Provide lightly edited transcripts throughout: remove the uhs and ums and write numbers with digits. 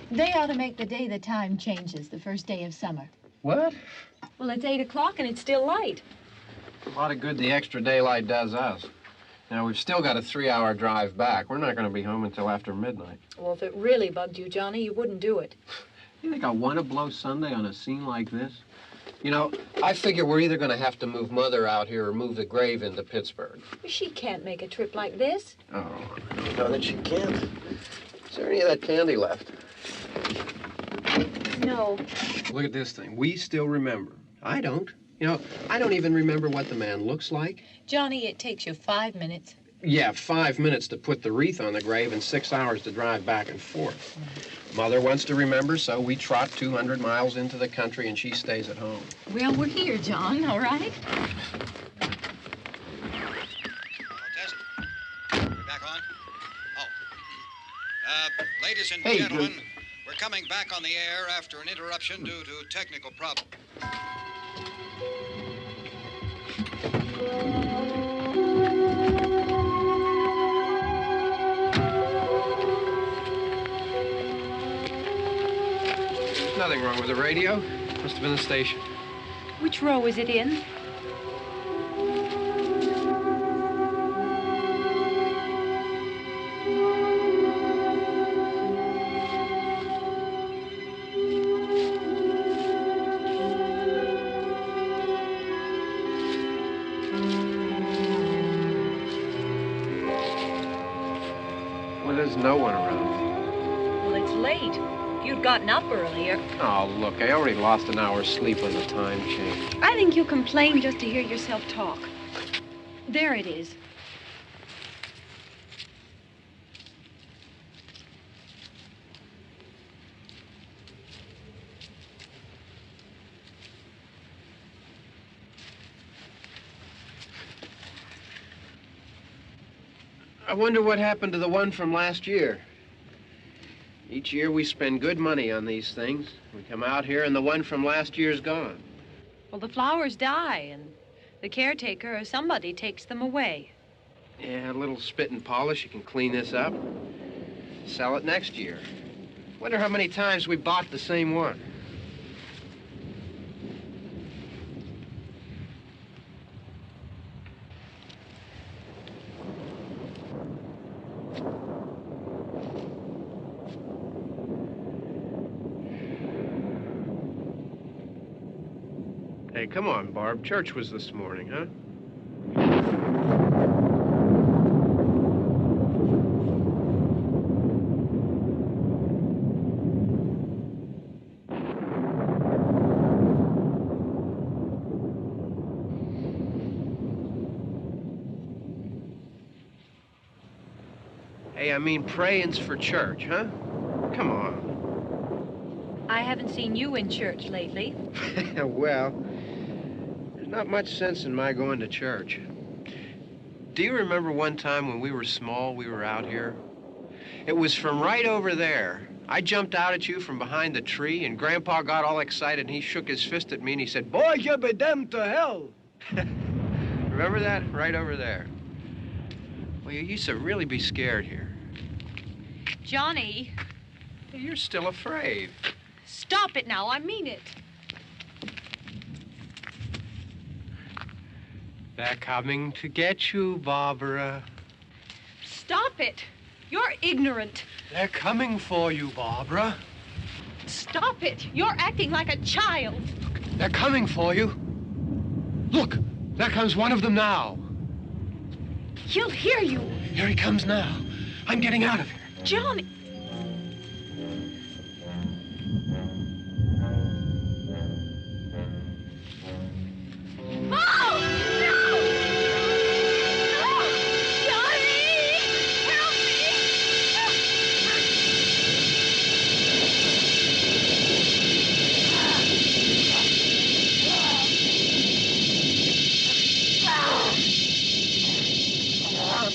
They ought to make the day the time changes, the first day of summer. What? Well, it's 8 o'clock and it's still light. A lot of good the extra daylight does us. Now, we've still got a 3-hour drive back. We're not going to be home until after midnight. Well, if it really bugged you, Johnny, you wouldn't do it. You think I want to blow Sunday on a scene like this? You know, I figure we're either going to have to move Mother out here or move the grave into Pittsburgh. She can't make a trip like this. Oh, no, that she can't. Is there any of that candy left? No. Look at this thing. We still remember. I don't. You know, I don't even remember what the man looks like. Johnny, it takes you 5 minutes. Yeah, 5 minutes to put the wreath on the grave and 6 hours to drive back and forth. Mother wants to remember, so we trot 200 miles into the country and she stays at home. Well, we're here, John, all right? Test. We're back on? Oh. Ladies and Hey, gentlemen, Judith. we're coming back on the air after an interruption due to technical problem. There's nothing wrong with the radio. Must have been the station. Which row is it in? Well, there's no one around. Well, it's late. If you'd gotten up earlier. Oh, look, I already lost an hour's sleep on the time change. I think you complain just to hear yourself talk. There it is. I wonder what happened to the one from last year. Each year we spend good money on these things. We come out here and the one from last year's gone. Well, the flowers die, and the caretaker or somebody takes them away. Yeah, a little spit and polish, you can clean this up. Sell it next year. Wonder how many times we bought the same one. Hey, come on, Barb. Church was this morning, huh? Hey, I mean praying's for church, huh? Come on. I haven't seen you in church lately. Well, there's not much sense in my going to church. Do you remember one time when we were small, we were out here? It was from right over there. I jumped out at you from behind the tree, and Grandpa got all excited, and he shook his fist at me, and he said, "Boy, you be damned to hell." Remember that? Right over there. Well, you used to really be scared here. Johnny, Hey, you're still afraid. stop it now. I mean it. They're coming to get you, Barbara. Stop it. You're ignorant. They're coming for you, Barbara. Stop it. You're acting like a child. They're coming for you. Look, there comes one of them now. He'll hear you. Here he comes now. I'm getting out of here. Johnny. Oh! No! No! Johnny! Help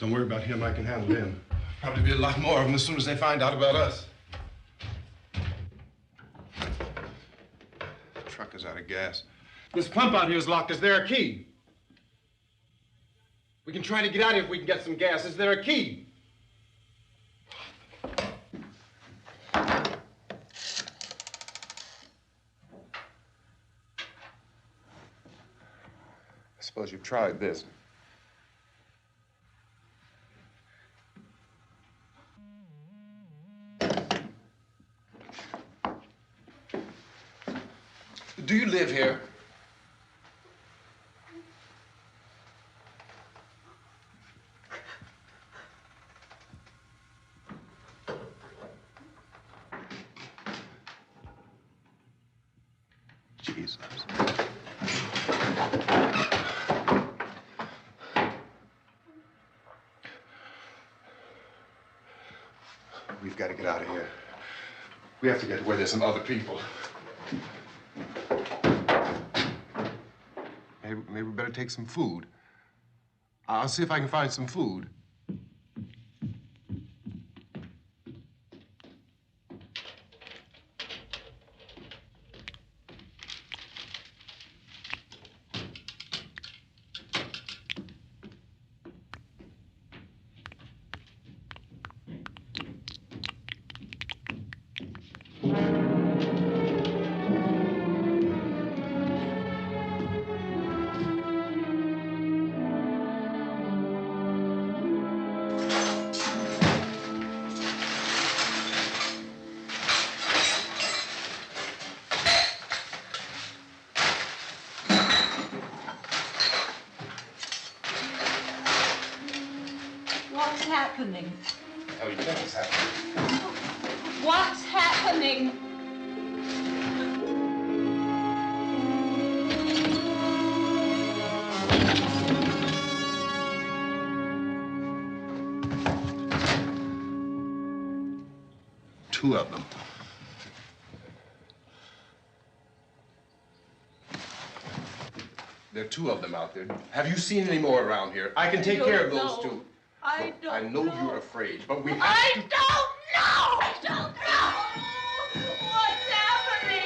Don't worry about him. I can handle him. Probably be a lot more of them as soon as they find out about us. The truck is out of gas. This pump out here is locked. Is there a key? We can try to get out of here if we can get some gas. Is there a key? I suppose you've tried this. Do you live here? Jesus. We've got to get out of here. We have to get to where there's some other people. Maybe we better take some food. I'll see if I can find some food. What's happening? Oh, you think it's happening? What's happening? Two of them. There are two of them out there. Have you seen any more around here? I can take care of those two. I don't I know you're afraid, but we have to... I don't know! I don't know! What's happening?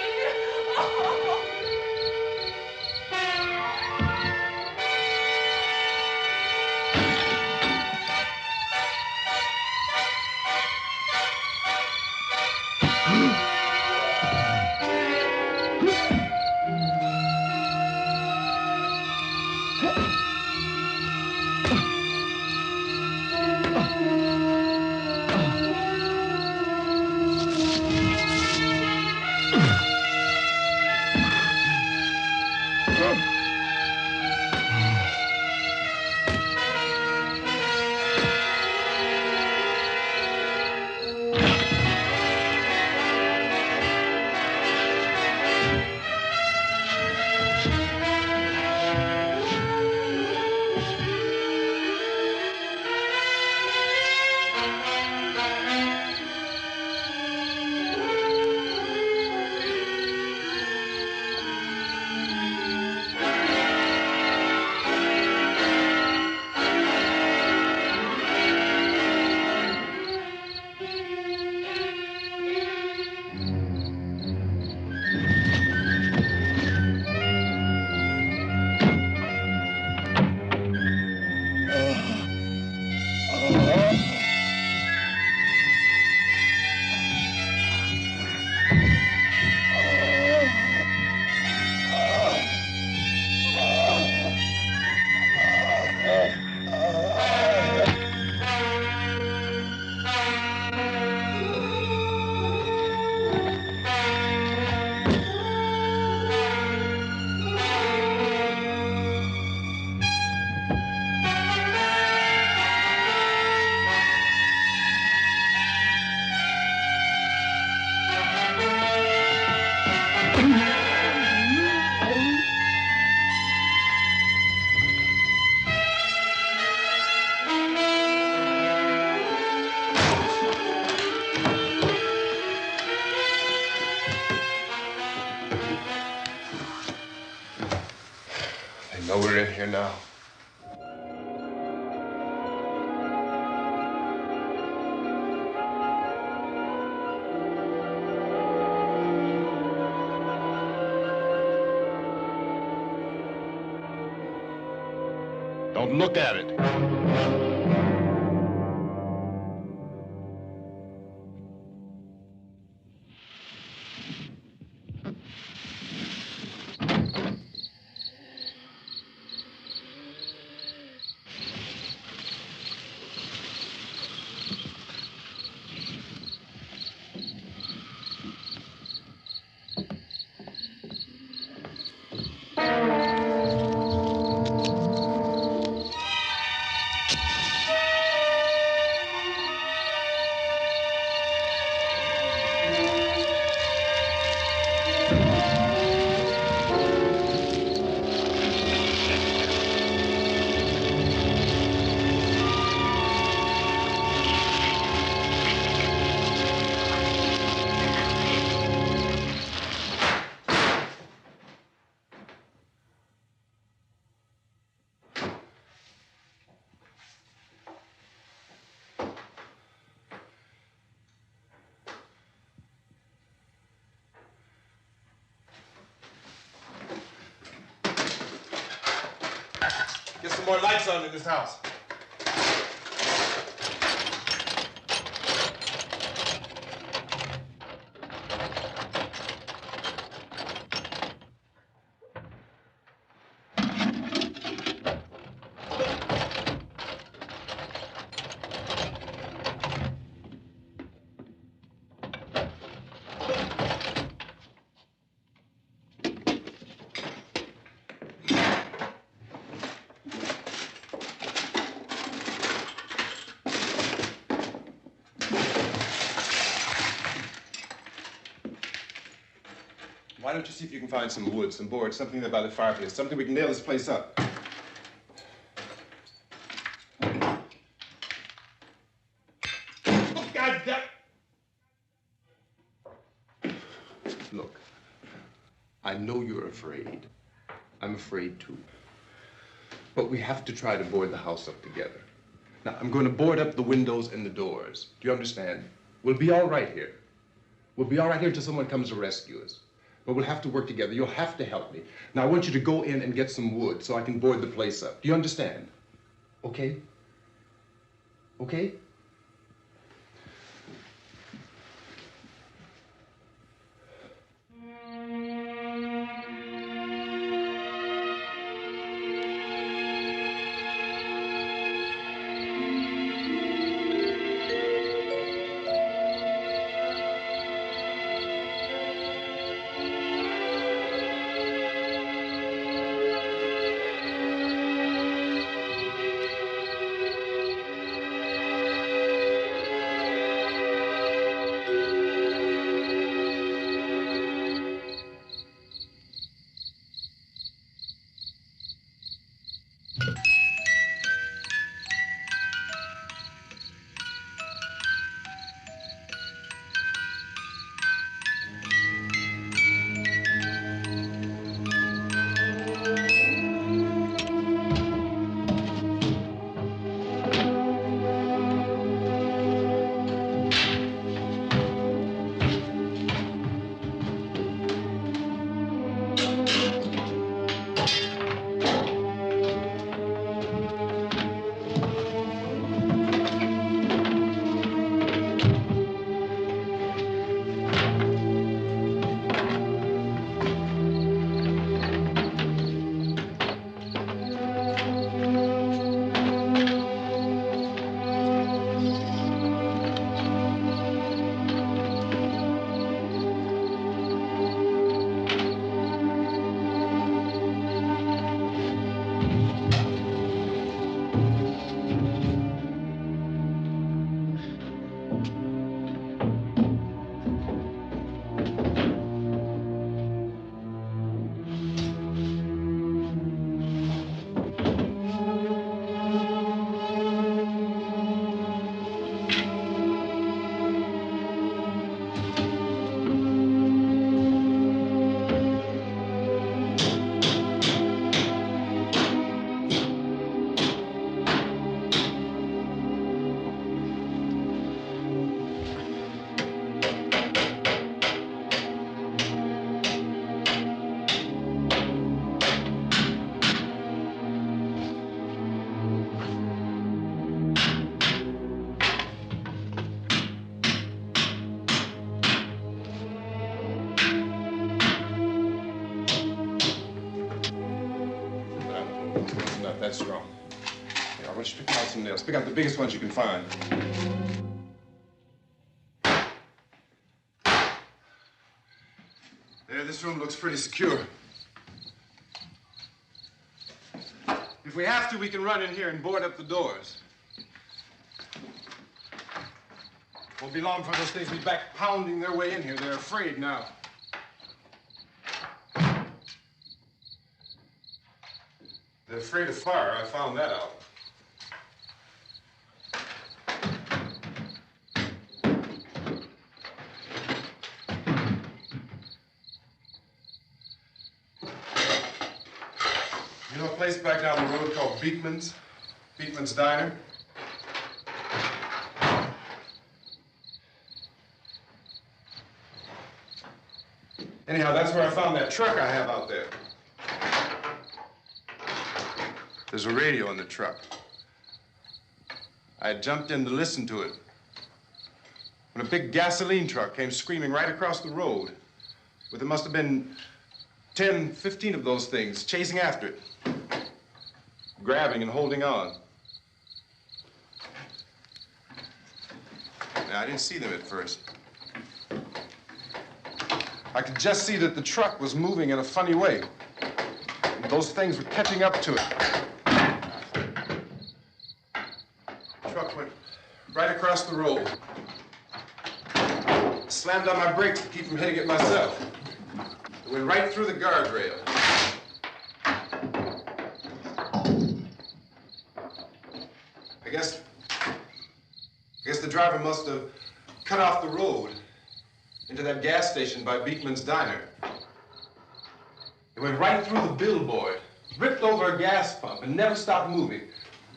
They know we're in here now. Don't look at it. Get some more lights on in this house. Why don't you see if you can find some wood, some boards, something there by the fireplace, something we can nail this place up. Oh, God damn it! Look, I know you're afraid. I'm afraid too. But we have to try to board the house up together. Now, I'm going to board up the windows and the doors. Do you understand? We'll be all right here. We'll be all right here until someone comes to rescue us. But we'll have to work together. You'll have to help me. Now, I want you to go in and get some wood so I can board the place up. Do you understand? Okay? Okay? strong. Here, I want you to pick out some nails. Pick out the biggest ones you can find. There, this room looks pretty secure. If we have to, we can run in here and board up the doors. Won't be long for those things to be back pounding their way in here. They're afraid now. They're afraid of fire. I found that out. You know a place back down the road called Beekman's? Beekman's Diner? Anyhow, that's where I found that truck I have out there. There's a radio in the truck. I had jumped in to listen to it when a big gasoline truck came screaming right across the road. But there must have been 10, 15 of those things chasing after it, grabbing and holding on. Now, I didn't see them at first. I could just see that the truck was moving in a funny way. And those things were catching up to it. The truck went right across the road. Slammed on my brakes to keep from hitting it myself. It went right through the guardrail. I guess the driver must have cut off the road into that gas station by Beekman's Diner. It went right through the billboard, ripped over a gas pump, and never stopped moving.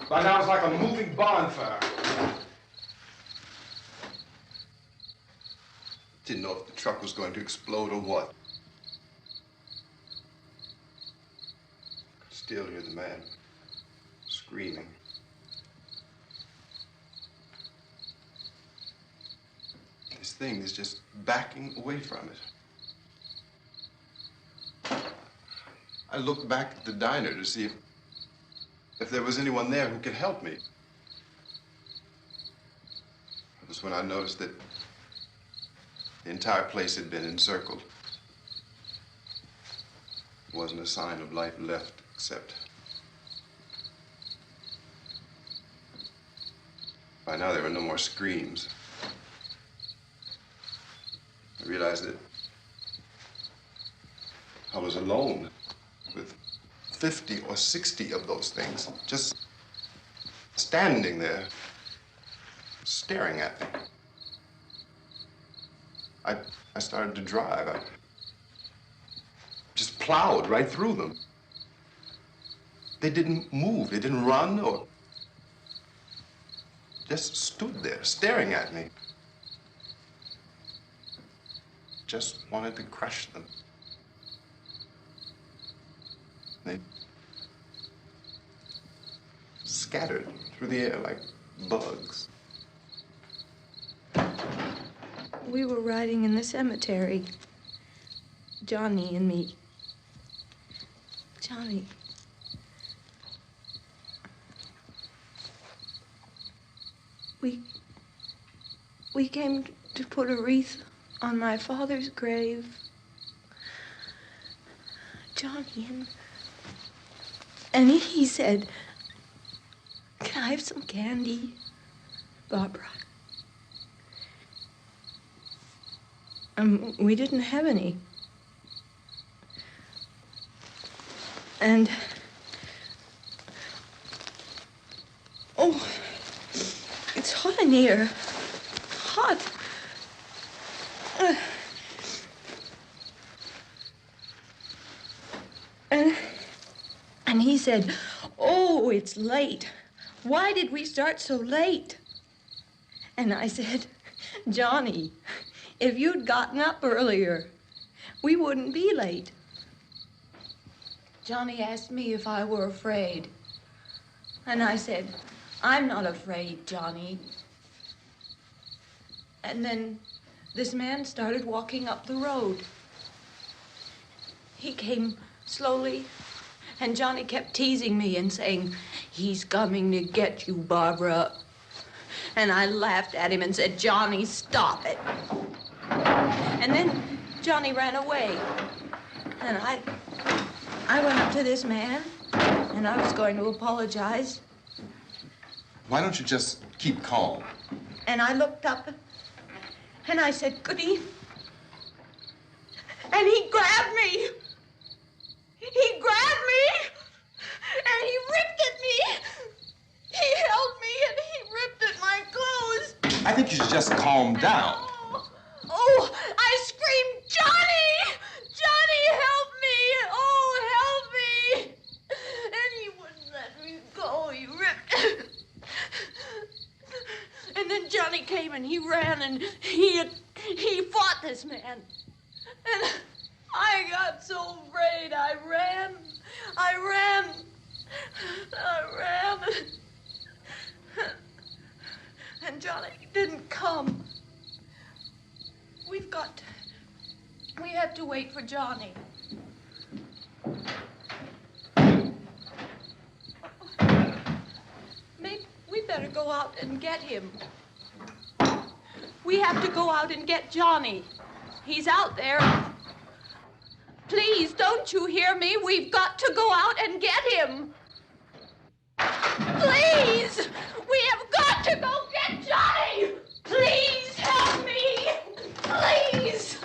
By now, it was like a moving bonfire. Didn't know if the truck was going to explode or what. Could still hear the man screaming. This thing is just backing away from it. I looked back at the diner to see if there was anyone there who could help me. It was when I noticed that the entire place had been encircled. There wasn't a sign of life left except by now there were no more screams. I realized that I was alone with 50 or 60 of those things just standing there, staring at me. I started to drive. I just plowed right through them. They didn't move. They didn't run or just stood there staring at me. Just wanted to crush them. They scattered through the air like bugs. We were riding in the cemetery, Johnny and me. Johnny. We came to put a wreath on my father's grave. Johnny, and he said, "Can I have some candy, Barbara?" We didn't have any. And, oh, it's hot in here. Hot. And he said, "Oh, it's late. Why did we start so late?" And I said, "Johnny, if you'd gotten up earlier, we wouldn't be late." Johnny asked me if I were afraid. And I said, "I'm not afraid, Johnny." And then this man started walking up the road. He came slowly, and Johnny kept teasing me and saying, "He's coming to get you, Barbara." And I laughed at him and said, "Johnny, stop it." And then Johnny ran away. And I went up to this man, and I was going to apologize. Why don't you just keep calm? And I looked up, and I said, "Good evening." And he grabbed me. He grabbed me, and he ripped at me. He held me, and he ripped at my clothes. I think you should just calm down. Oh, I screamed, "Johnny! Johnny, help me! Oh, help me!" And he wouldn't let me go. He ripped. And then Johnny came and he ran and he fought this man. And I got so afraid. I ran. And Johnny didn't come. We have to wait for Johnny. Maybe we better go out and get him. We have to go out and get Johnny. He's out there. Please, don't you hear me? We've got to go out and get him. Please! We have got to go get Johnny! Please help me! Please!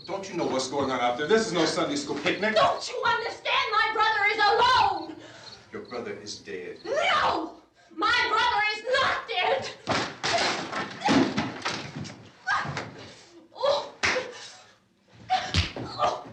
Don't you know what's going on out there? This is no Sunday school picnic. Don't you understand? My brother is alone! Your brother is dead. No! My brother is not dead! Oh. Oh.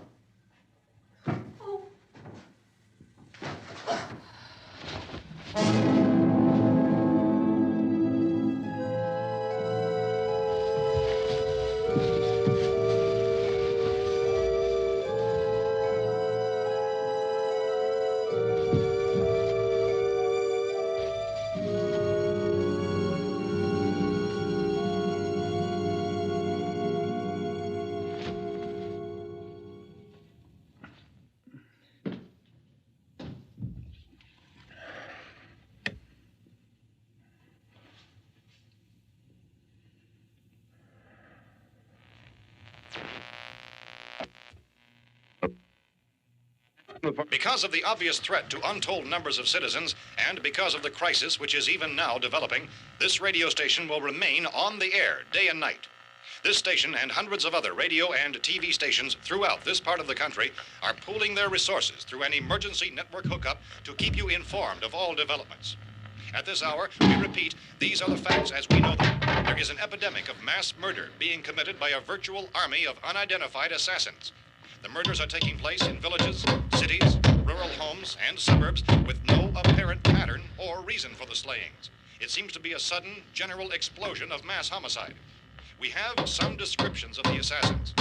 Because of the obvious threat to untold numbers of citizens, and because of the crisis which is even now developing, this radio station will remain on the air day and night. This station and hundreds of other radio and TV stations throughout this part of the country are pooling their resources through an emergency network hookup to keep you informed of all developments. At this hour, we repeat, these are the facts as we know them. There is an epidemic of mass murder being committed by a virtual army of unidentified assassins. The murders are taking place in villages, cities, rural homes, and suburbs with no apparent pattern or reason for the slayings. It seems to be a sudden, general explosion of mass homicide. We have some descriptions of the assassins.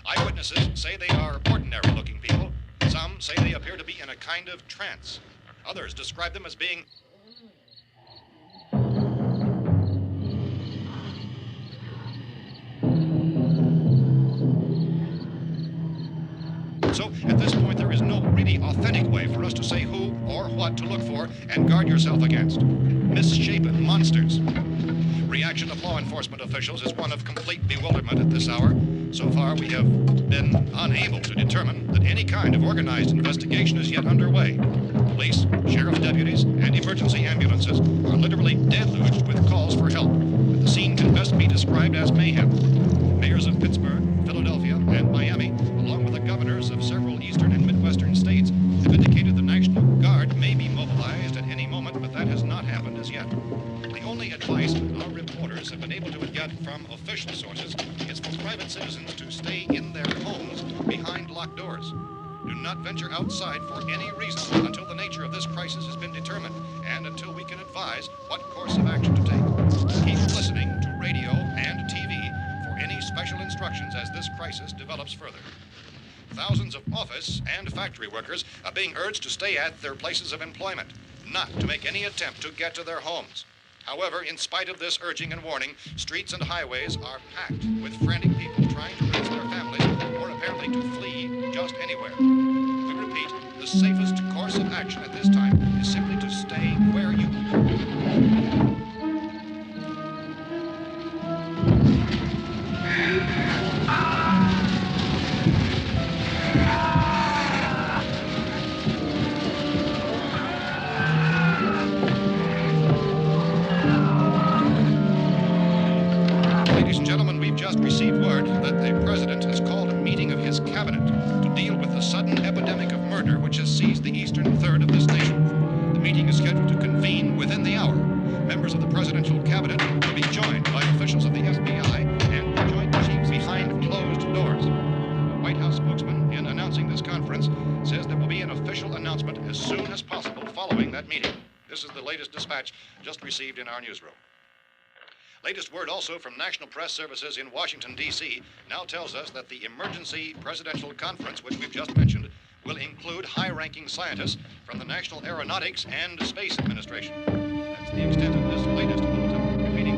Eyewitnesses say they are ordinary-looking people. Some say they appear to be in a kind of trance. Others describe them as being So, at this point, there is no really authentic way for us to say who or what to look for and guard yourself against. Misshapen monsters. Reaction of law enforcement officials is one of complete bewilderment at this hour. So far, we have been unable to determine that any kind of organized investigation is yet underway. Police, sheriff's deputies, and emergency ambulances are literally deluged with calls for help. But the scene can best be described as mayhem. Mayors of Pittsburgh, Philadelphia, and Miami, along with the governors of several eastern and midwestern states, have indicated the National Guard may be mobilized at any moment, but that has not happened as yet. The only advice our reporters have been able to get from official sources is for private citizens to stay in their homes behind locked doors. Do not venture outside for any reason until the nature of this crisis has been determined and until we can advise what course of action to take. Keep listening to radio and TV for any special instructions as this crisis develops further. Thousands of office and factory workers are being urged to stay at their places of employment, not to make any attempt to get to their homes. However, in spite of this urging and warning, streets and highways are packed with frantic people trying to raise their families or apparently to flee just anywhere. We repeat, the safest course of action at this time is simply to stay where you are. Ladies and gentlemen, we've just received word that the President has called a meeting of his cabinet to deal with the sudden epidemic of murder which has seized the eastern third of this nation. The meeting is scheduled to convene within the hour. Members of the presidential cabinet will be joined by officials of the FBI and joint chiefs behind closed doors. The White House spokesman, in announcing this conference, says there will be an official announcement as soon as possible following that meeting. This is the latest dispatch just received in our newsroom. Latest word also from National Press Services in Washington, D.C. now tells us that the emergency presidential conference, which we've just mentioned, will include high-ranking scientists from the National Aeronautics and Space Administration. That's the extent of this latest bulletin. Repeating,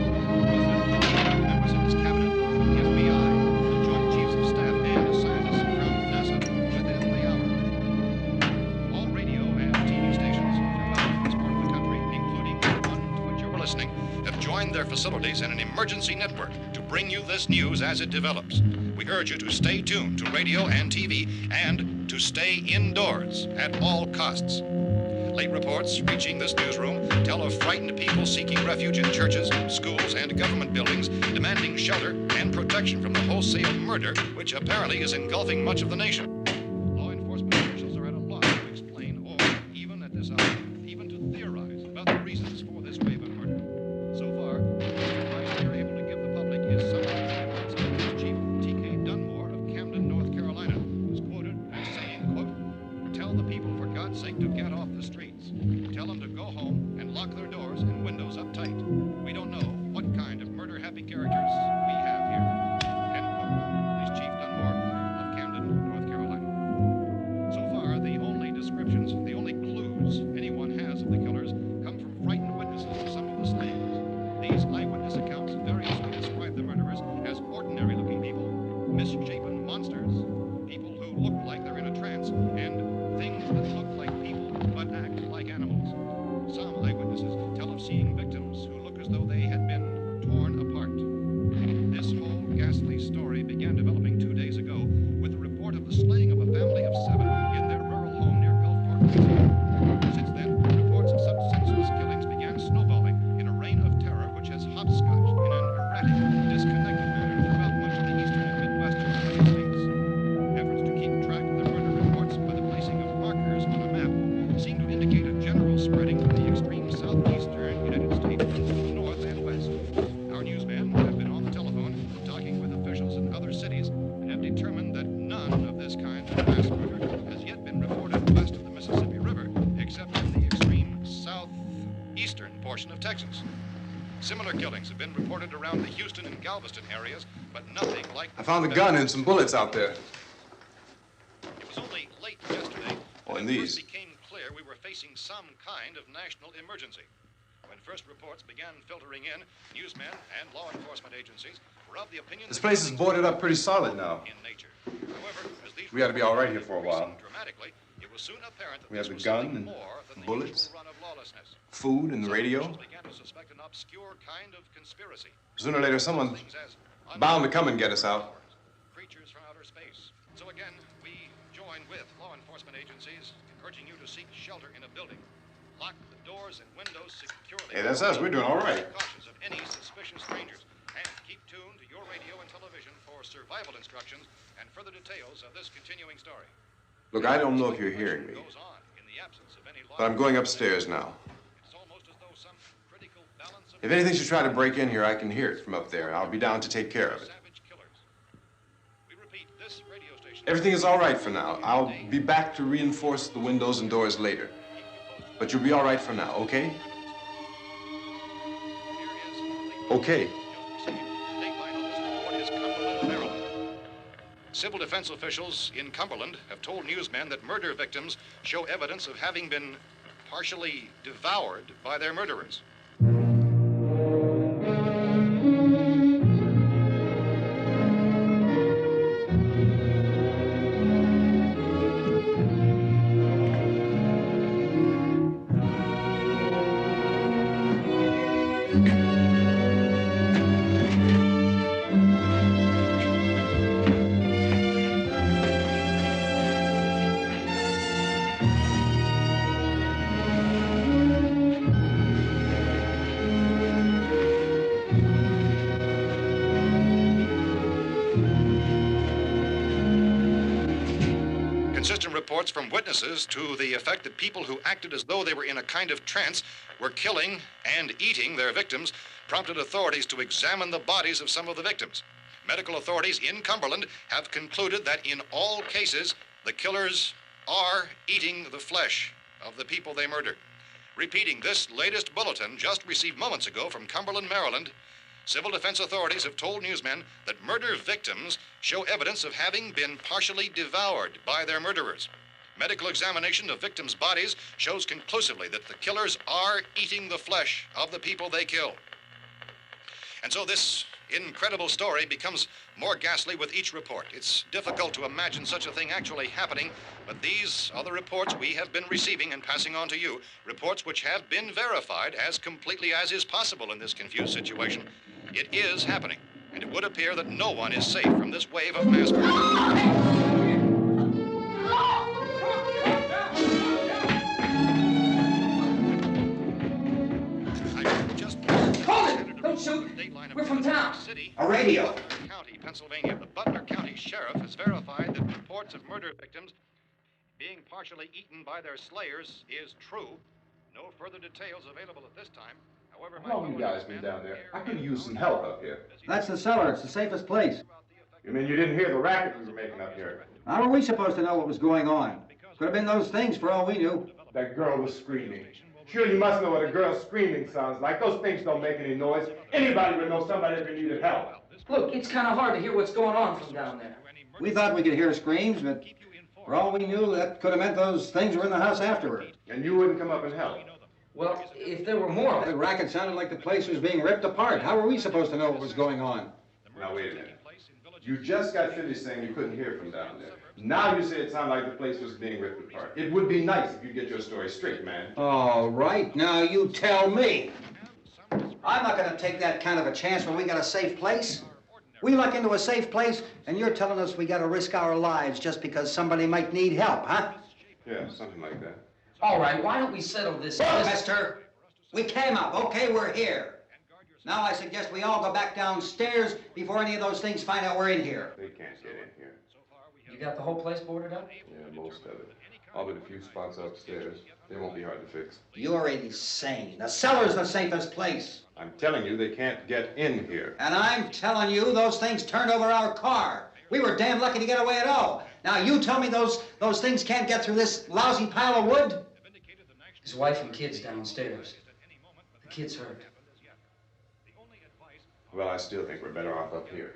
members of his cabinet, the FBI, the Joint Chiefs of Staff, and scientists from NASA within the hour. All radio and TV stations throughout this part of the country, including the one to which you're listening, have joined their facilities in an emergency network to bring you this news as it develops. We urge you to stay tuned to radio and TV and to stay indoors at all costs. Late reports reaching this newsroom tell of frightened people seeking refuge in churches, schools, and government buildings, demanding shelter and protection from the wholesale murder which apparently is engulfing much of the nation. Law enforcement officials are at a loss to explain or, even at this hour, even to theorize about the reasons for this wave of murder. So far, the advice we are able to give the public is some Chief T.K. Dunmore of Camden, North Carolina, who's quoted as saying, quote, "Tell the people for God's sake to get off the streets. Tell them to go home and lock their doors and windows up tight. We don't know what kind of murder-happy characters we have here." End quote. This Chief Dunmore of Camden, North Carolina. So far, the only descriptions, the only clues anyone has of the killers come from frightened witnesses of some of the slayings. These eyewitness accounts variously describe the murderers as ordinary-looking people, misshapen monsters, people who look like they're in a trance, and things that look like people but act like animals. Some eyewitnesses tell of seeing victims who look as though they had been torn apart. This whole ghastly story began developing 2 days ago with the report of the slaying of a family of 7 in their rural home near Gulfport, Louisiana. Since then, reports of such senseless killings began snowballing in a reign of terror which has hopscotched in an erratic, disconnected manner throughout much of the eastern and midwestern United States. Efforts to keep track of the murder reports by the placing of markers on a map seem to indicate a general spreading from the extreme southeastern United States to the north and west. Our newsmen have been on the telephone talking with officials in other cities and have determined that none of this kind of mass murder has yet been reported west of the Mississippi River, except in the extreme southeastern portion of Texas. Similar killings have been reported around the Houston and Galveston areas, but nothing like... I found a gun and some bullets out there. It was only late yesterday Oh, and that it these. first became clear we were facing some kind of national emergency. When first reports began filtering in, newsmen and law enforcement agencies were of the opinion This that place is killings boarded were up pretty solid now. in nature. However, as these We ought to be all right here reports for a began while. increasing dramatically, it was soon apparent that We have this the was gun something and more than the bullets, usual run of lawlessness. food and the Some radio. officials began to suspect an obscure kind of conspiracy. Sooner or later, someone's Things as bound to come and get us out. creatures from outer space. So again, we join with law enforcement agencies, urging you to seek shelter in a building. Lock the doors and windows securely. Hey, that's us. We're doing all right. Be cautious of any suspicious strangers. And keep tuned to your radio and television for survival instructions and further details of this continuing story. Look, I don't know if you're hearing me, Goes on in the absence of any law. but I'm going upstairs now. It's almost as though some critical balance of If anything should try to break in here, I can hear it from up there, and I'll be down to take care of it. savage killers. We repeat, this radio station. Everything is all right for now. I'll be back to reinforce the windows and doors later. But you'll be all right for now, okay? Okay. Civil defense officials in Cumberland have told newsmen that murder victims show evidence of having been partially devoured by their murderers. Inconsistent reports from witnesses to the effect that people who acted as though they were in a kind of trance were killing and eating their victims prompted authorities to examine the bodies of some of the victims. Medical authorities in Cumberland have concluded that in all cases, the killers are eating the flesh of the people they murdered. Repeating this latest bulletin just received moments ago from Cumberland, Maryland, civil defense authorities have told newsmen that murder victims show evidence of having been partially devoured by their murderers. Medical examination of victims' bodies shows conclusively that the killers are eating the flesh of the people they kill. And so this incredible story becomes more ghastly with each report. It's difficult to imagine such a thing actually happening, but these are the reports we have been receiving and passing on to you, reports which have been verified as completely as is possible in this confused situation. It is happening, and it would appear that no one is safe from this wave of mass murder. Don't shoot. We're from town. A radio. County, Pennsylvania. The Butler County Sheriff has verified that reports of murder victims being partially eaten by their slayers is true. No further details available at this time. However, How long you guys been down there? I could use some help up here. That's the cellar. It's the safest place. You mean you didn't hear the racket we were making up here? How are we supposed to know what was going on? Could have been those things for all we knew. That girl was screaming. Sure, you must know what a girl screaming sounds like. Those things don't make any noise. Anybody would know somebody ever needed help. Look, it's kind of hard to hear what's going on from down there. We thought we could hear screams, but for all we knew, that could have meant those things were in the house afterward. And you wouldn't come up and help? Well, if there were more... The racket sounded like the place was being ripped apart. How were we supposed to know what was going on? Now, wait a minute. You just got finished saying you couldn't hear from down there. Now you say it sounded like the place was being ripped apart. It would be nice if you get your story straight, man. All right, now you tell me. I'm not going to take that kind of a chance when we got a safe place. We luck into a safe place, and you're telling us we got to risk our lives just because somebody might need help, huh? Yeah, something like that. All right, why don't we settle this? Mister, we came up. Okay, we're here. Now I suggest we all go back downstairs before any of those things find out we're in here. They can't get in here. You got the whole place boarded up? Yeah, most of it. All but a few spots upstairs. They won't be hard to fix. You're insane. The cellar's the safest place. I'm telling you, they can't get in here. And I'm telling you, those things turned over our car. We were damn lucky to get away at all. Now you tell me those things can't get through this lousy pile of wood? His wife and kids downstairs. The kid's hurt. Well, I still think we're better off up here.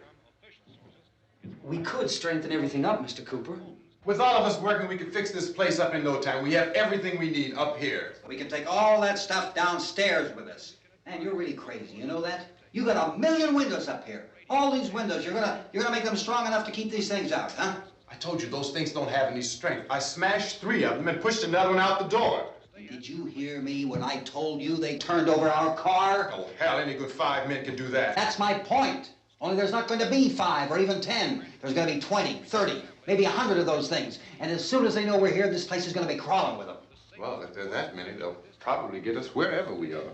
We could strengthen everything up, Mr. Cooper. With all of us working, we could fix this place up in no time. We have everything we need up here. We can take all that stuff downstairs with us. Man, you're really crazy, you know that? You got 1 million windows up here. All these windows, you're gonna make them strong enough to keep these things out, huh? I told you those things don't have any strength. I smashed 3 of them and pushed another one out the door. Did you hear me when I told you they turned over our car? Oh, hell, any good 5 men can do that. That's my point. Only there's not going to be 5 or even 10. There's going to be 20, 30, maybe 100 of those things. And as soon as they know we're here, this place is going to be crawling with them. Well, if there are that many, they'll probably get us wherever we are.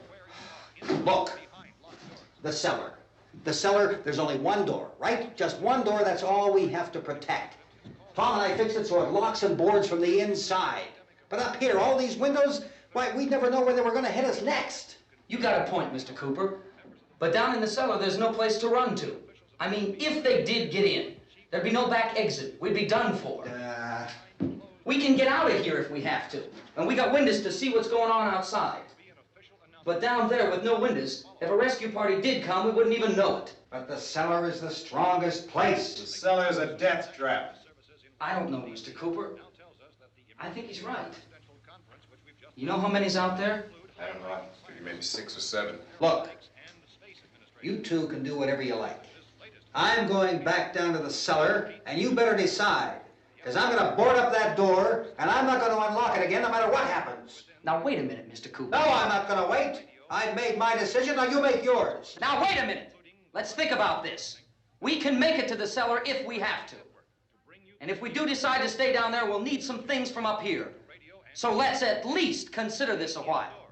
Look, the cellar. The cellar, there's only one door, right? Just one door, that's all we have to protect. Tom and I fixed it so it locks and boards from the inside. But up here, all these windows, why, we'd never know where they were going to hit us next. You got a point, Mr. Cooper. But down in the cellar, there's no place to run to. I mean, if they did get in, there'd be no back exit. We'd be done for. We can get out of here if we have to. And we got windows to see what's going on outside. But down there with no windows, if a rescue party did come, we wouldn't even know it. But the cellar is the strongest place. The cellar is a death trap. I don't know, Mr. Cooper. I think he's right. You know how many's out there? I don't know. I figure maybe 6 or 7. Look, you two can do whatever you like. I'm going back down to the cellar, and you better decide. Because I'm going to board up that door, and I'm not going to unlock it again no matter what happens. Now, wait a minute, Mr. Cooper. No, I'm not going to wait. I've made my decision, now you make yours. Now, wait a minute. Let's think about this. We can make it to the cellar if we have to. And if we do decide to stay down there, we'll need some things from up here. So let's at least consider this a while.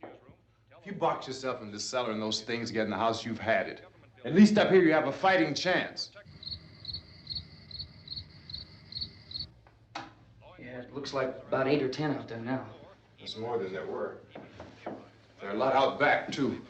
If you box yourself in this cellar and those things get in the house, you've had it. At least up here you have a fighting chance. Yeah, it looks like about 8 or 10 out there now. There's more than there were. There are a lot out back, too.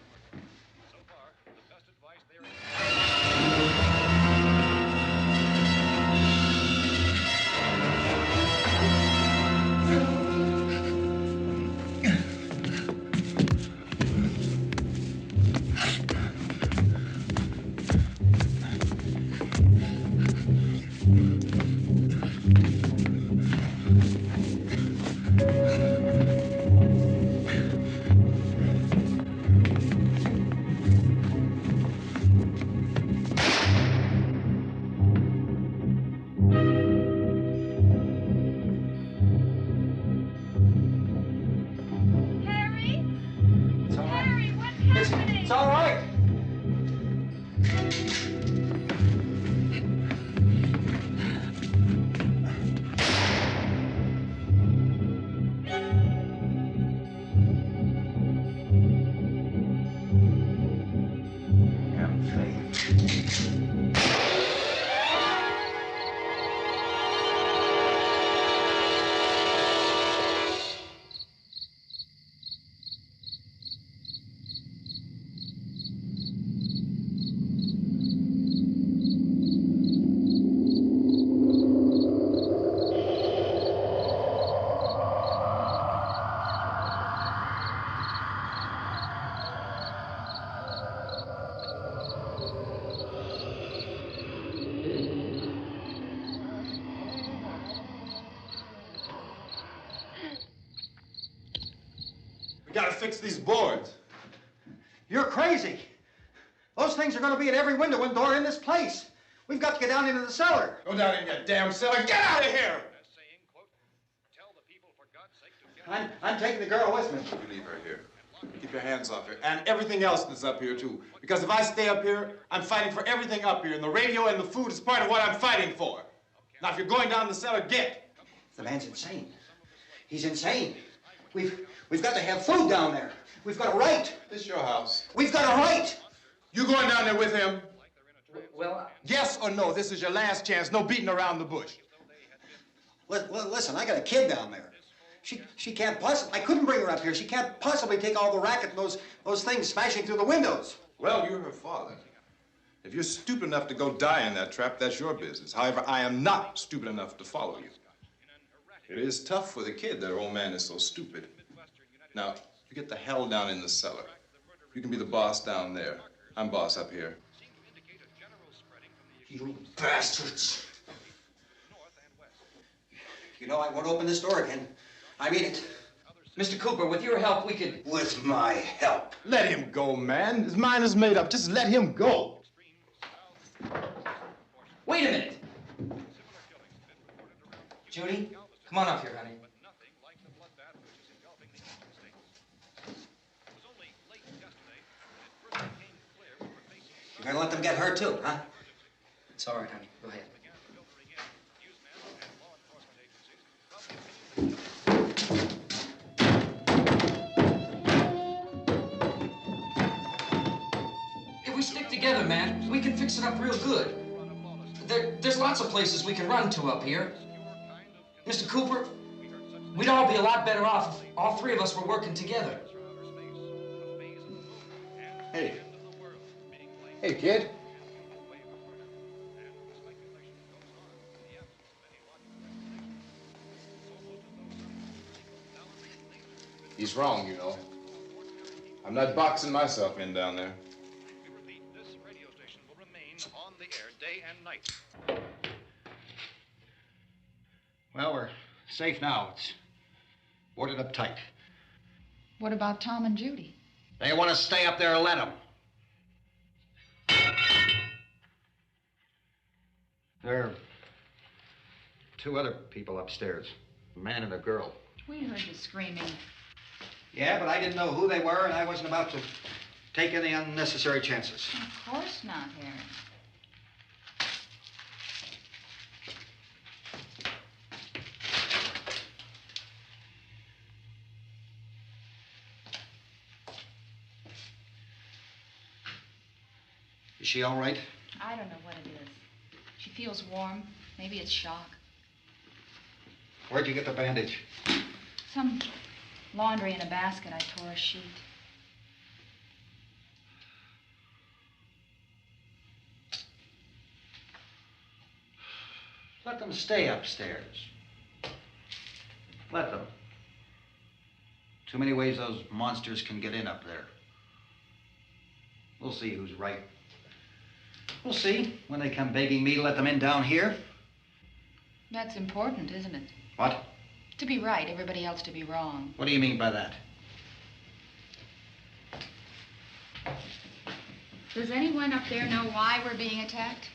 It's all right. We gotta fix these boards. You're crazy. Those things are going to be at every window and door in this place. We've got to get down into the cellar. Go down in your damn cellar. Get out of here! I'm taking the girl with me. You leave her here. Keep your hands off her. And everything else that's up here, too. Because if I stay up here, I'm fighting for everything up here. And the radio and the food is part of what I'm fighting for. Now, if you're going down the cellar, get. The man's insane. He's insane. We've got to have food down there. We've got a right. This is your house. We've got a right. You going down there with him? Well, Yes or no? This is your last chance. No beating around the bush. Listen, I got a kid down there. She can't possibly, I couldn't bring her up here. She can't possibly take all the racket and those things smashing through the windows. Well, you're her father. If you're stupid enough to go die in that trap, that's your business. However, I am not stupid enough to follow you. It is tough for the kid that her old man is so stupid. Now, you get the hell down in the cellar. You can be the boss down there. I'm boss up here. You bastards. You know, I won't open this door again. I mean it. Mr. Cooper, with your help, we could... With my help. Let him go, man. His mind is made up. Just let him go. Wait a minute. Judy, come on up here, honey. You're gonna let them get hurt too, huh? It's all right, honey. Go ahead. If we stick together, man, we can fix it up real good. There's lots of places we can run to up here. Mr. Cooper, we'd all be a lot better off if all three of us were working together. Hey. Hey, kid. He's wrong, you know. I'm not boxing myself in down there. We repeat, this radio station will remain on the air day and night. Well, we're safe now. It's boarded up tight. What about Tom and Judy? They want to stay up there, let them. There are two other people upstairs, a man and a girl. We heard the screaming. Yeah, but I didn't know who they were, and I wasn't about to take any unnecessary chances. Of course not, Harry. Is she all right? I don't know what it is. She feels warm. Maybe it's shock. Where'd you get the bandage? Some laundry in a basket. I tore a sheet. Let them stay upstairs. Let them. Too many ways those monsters can get in up there. We'll see who's right. We'll see when they come begging me to let them in down here. That's important, isn't it? What? To be right, everybody else to be wrong. What do you mean by that? Does anyone up there know why we're being attacked?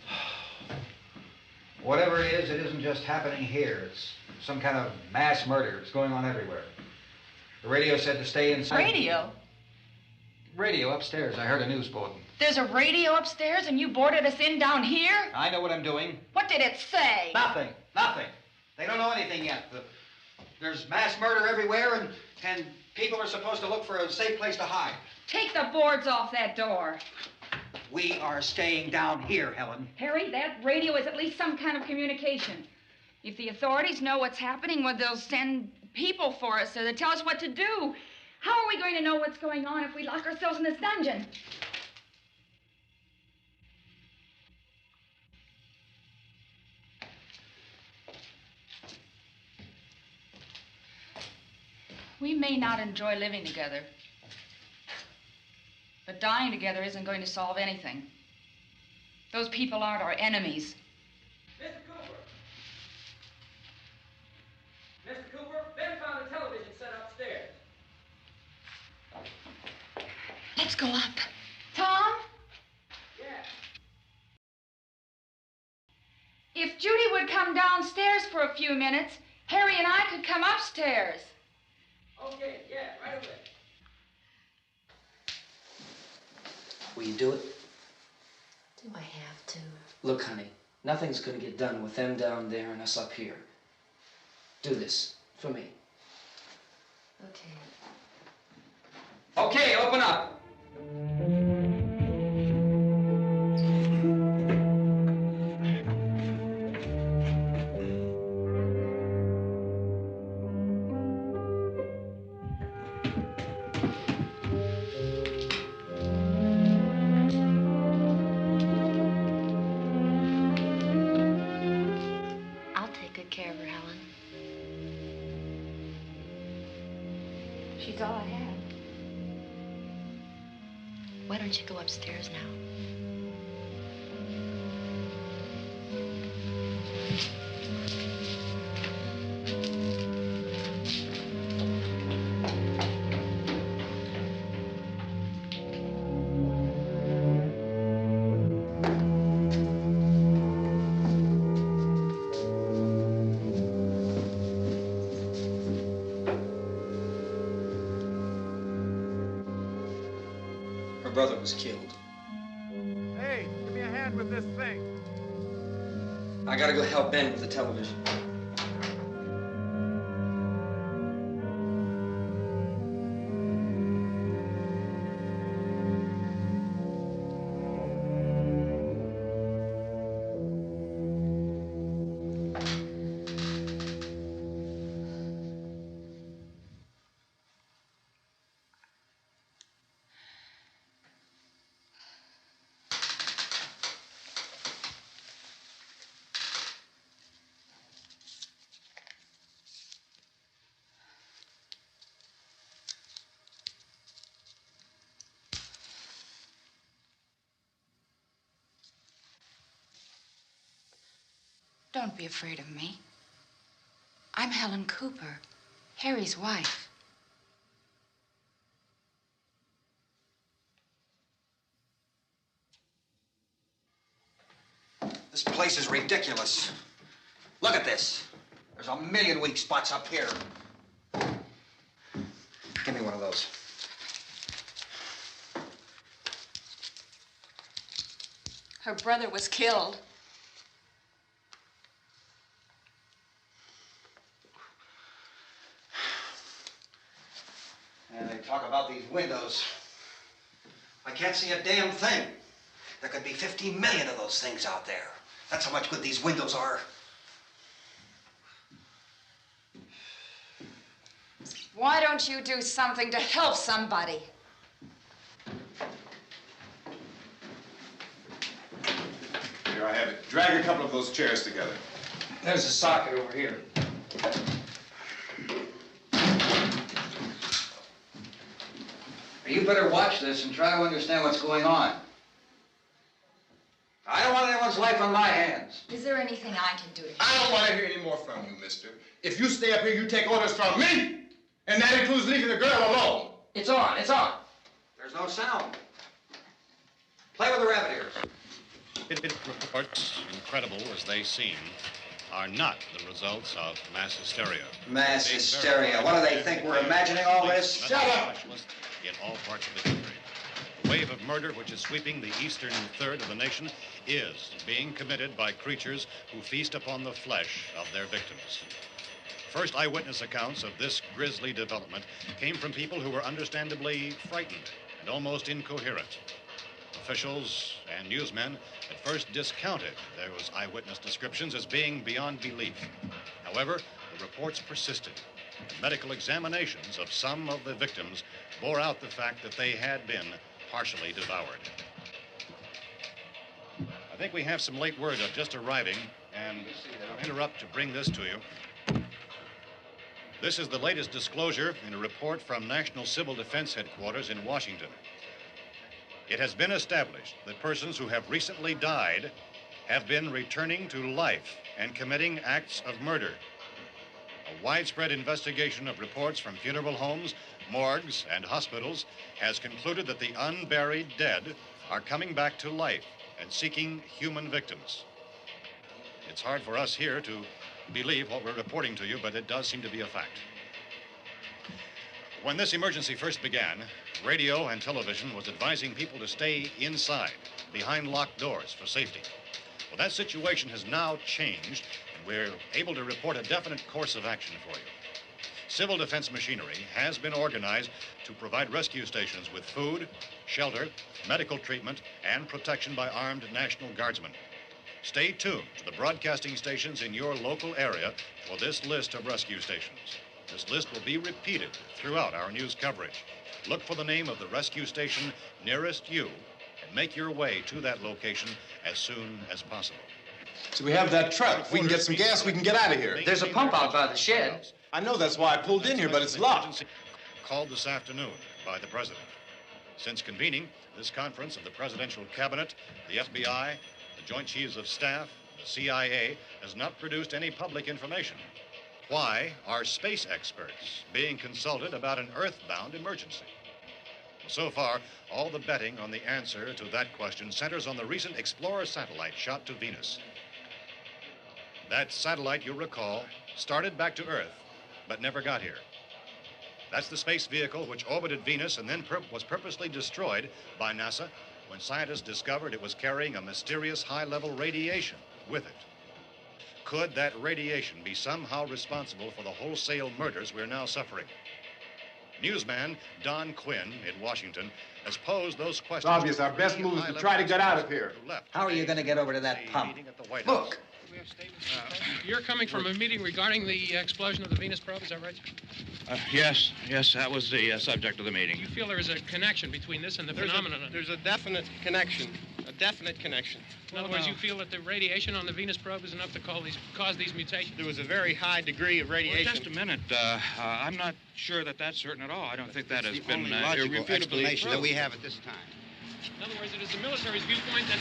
Whatever it isn't just happening here. It's some kind of mass murder. It's going on everywhere. The radio said to stay inside. Radio? Radio upstairs. I heard a news bulletin. There's a radio upstairs and you boarded us in down here? I know what I'm doing. What did it say? Nothing. Nothing. They don't know anything yet. There's mass murder everywhere, and people are supposed to look for a safe place to hide. Take the boards off that door. We are staying down here, Helen. Harry, that radio is at least some kind of communication. If the authorities know what's happening, well, they'll send people for us to tell us what to do. How are we going to know what's going on if we lock ourselves in this dungeon? We may not enjoy living together, but dying together isn't going to solve anything. Those people aren't our enemies. Mr. Cooper! Mr. Cooper, Ben found a television set upstairs. Let's go up. Tom? Yeah. If Judy would come downstairs for a few minutes, Harry and I could come upstairs. Okay, yeah, right away. Will you do it? Do I have to? Look, honey, nothing's gonna get done with them down there and us up here. Do this for me. Okay. Okay, open up. I'll take good care of her, Helen. She's all I have. Why don't you go upstairs now? Her brother was killed. Hey, give me a hand with this thing. I gotta go help Ben with the television. Don't be afraid of me. I'm Helen Cooper, Harry's wife. This place is ridiculous. Look at this. There's a million weak spots up here. Give me one of those. Her brother was killed. And they talk about these windows. I can't see a damn thing. There could be 15 million of those things out there. That's how much good these windows are. Why don't you do something to help somebody? Here, I have it. Drag a couple of those chairs together. There's a socket over here. You better watch this and try to understand what's going on. I don't want anyone's life on my hands. Is there anything I can do to help? I don't want to hear any more from you, mister. If you stay up here, you take orders from me. And that includes leaving the girl alone. It's on, it's on. There's no sound. Play with the rabbit ears. Reports, incredible as they seem, are not the results of mass hysteria. Mass hysteria. What do they think? We're imagining all this? Shut up! In all parts of the country. The wave of murder which is sweeping the eastern third of the nation is being committed by creatures who feast upon the flesh of their victims. First eyewitness accounts of this grisly development came from people who were understandably frightened and almost incoherent. Officials and newsmen at first discounted those eyewitness descriptions as being beyond belief. However, the reports persisted. The medical examinations of some of the victims bore out the fact that they had been partially devoured. I think we have some late word just arriving, and I'll interrupt to bring this to you. This is the latest disclosure in a report from National Civil Defense Headquarters in Washington. It has been established that persons who have recently died have been returning to life and committing acts of murder. A widespread investigation of reports from funeral homes, morgues, and hospitals has concluded that the unburied dead are coming back to life and seeking human victims. It's hard for us here to believe what we're reporting to you, but it does seem to be a fact. When this emergency first began, radio and television was advising people to stay inside, behind locked doors for safety. Well, that situation has now changed, and we're able to report a definite course of action for you. Civil defense machinery has been organized to provide rescue stations with food, shelter, medical treatment, and protection by armed National Guardsmen. Stay tuned to the broadcasting stations in your local area for this list of rescue stations. This list will be repeated throughout our news coverage. Look for the name of the rescue station nearest you and make your way to that location as soon as possible. So we have that truck. If we can get some gas, we can get out of here. There's a pump out by the shed. I know, that's why I pulled in here, but it's locked. Called this afternoon by the president. Since convening this conference of the presidential cabinet, the FBI, the Joint Chiefs of Staff, the CIA has not produced any public information. Why are space experts being consulted about an earthbound emergency? So far, all the betting on the answer to that question centers on the recent Explorer satellite shot to Venus. That satellite, you'll recall, started back to Earth, but never got here. That's the space vehicle which orbited Venus and then was purposely destroyed by NASA when scientists discovered it was carrying a mysterious high-level radiation with it. Could that radiation be somehow responsible for the wholesale murders we're now suffering? Newsman Don Quinn in Washington has posed those questions. It's obvious our best move is to try to get out of here. How are you going to get over to that pump? Look. You're coming from a meeting regarding the explosion of the Venus probe, is that right? Yes, that was the subject of the meeting. You feel there is a connection between this and the phenomenon? There's a definite connection. In other words, you feel that the radiation on the Venus probe is enough to cause these mutations? There was a very high degree of radiation. Well, just a minute. I'm not sure that that's certain at all. I don't think that has been logical explanation that we have at this time. In other words, it is the military's viewpoint that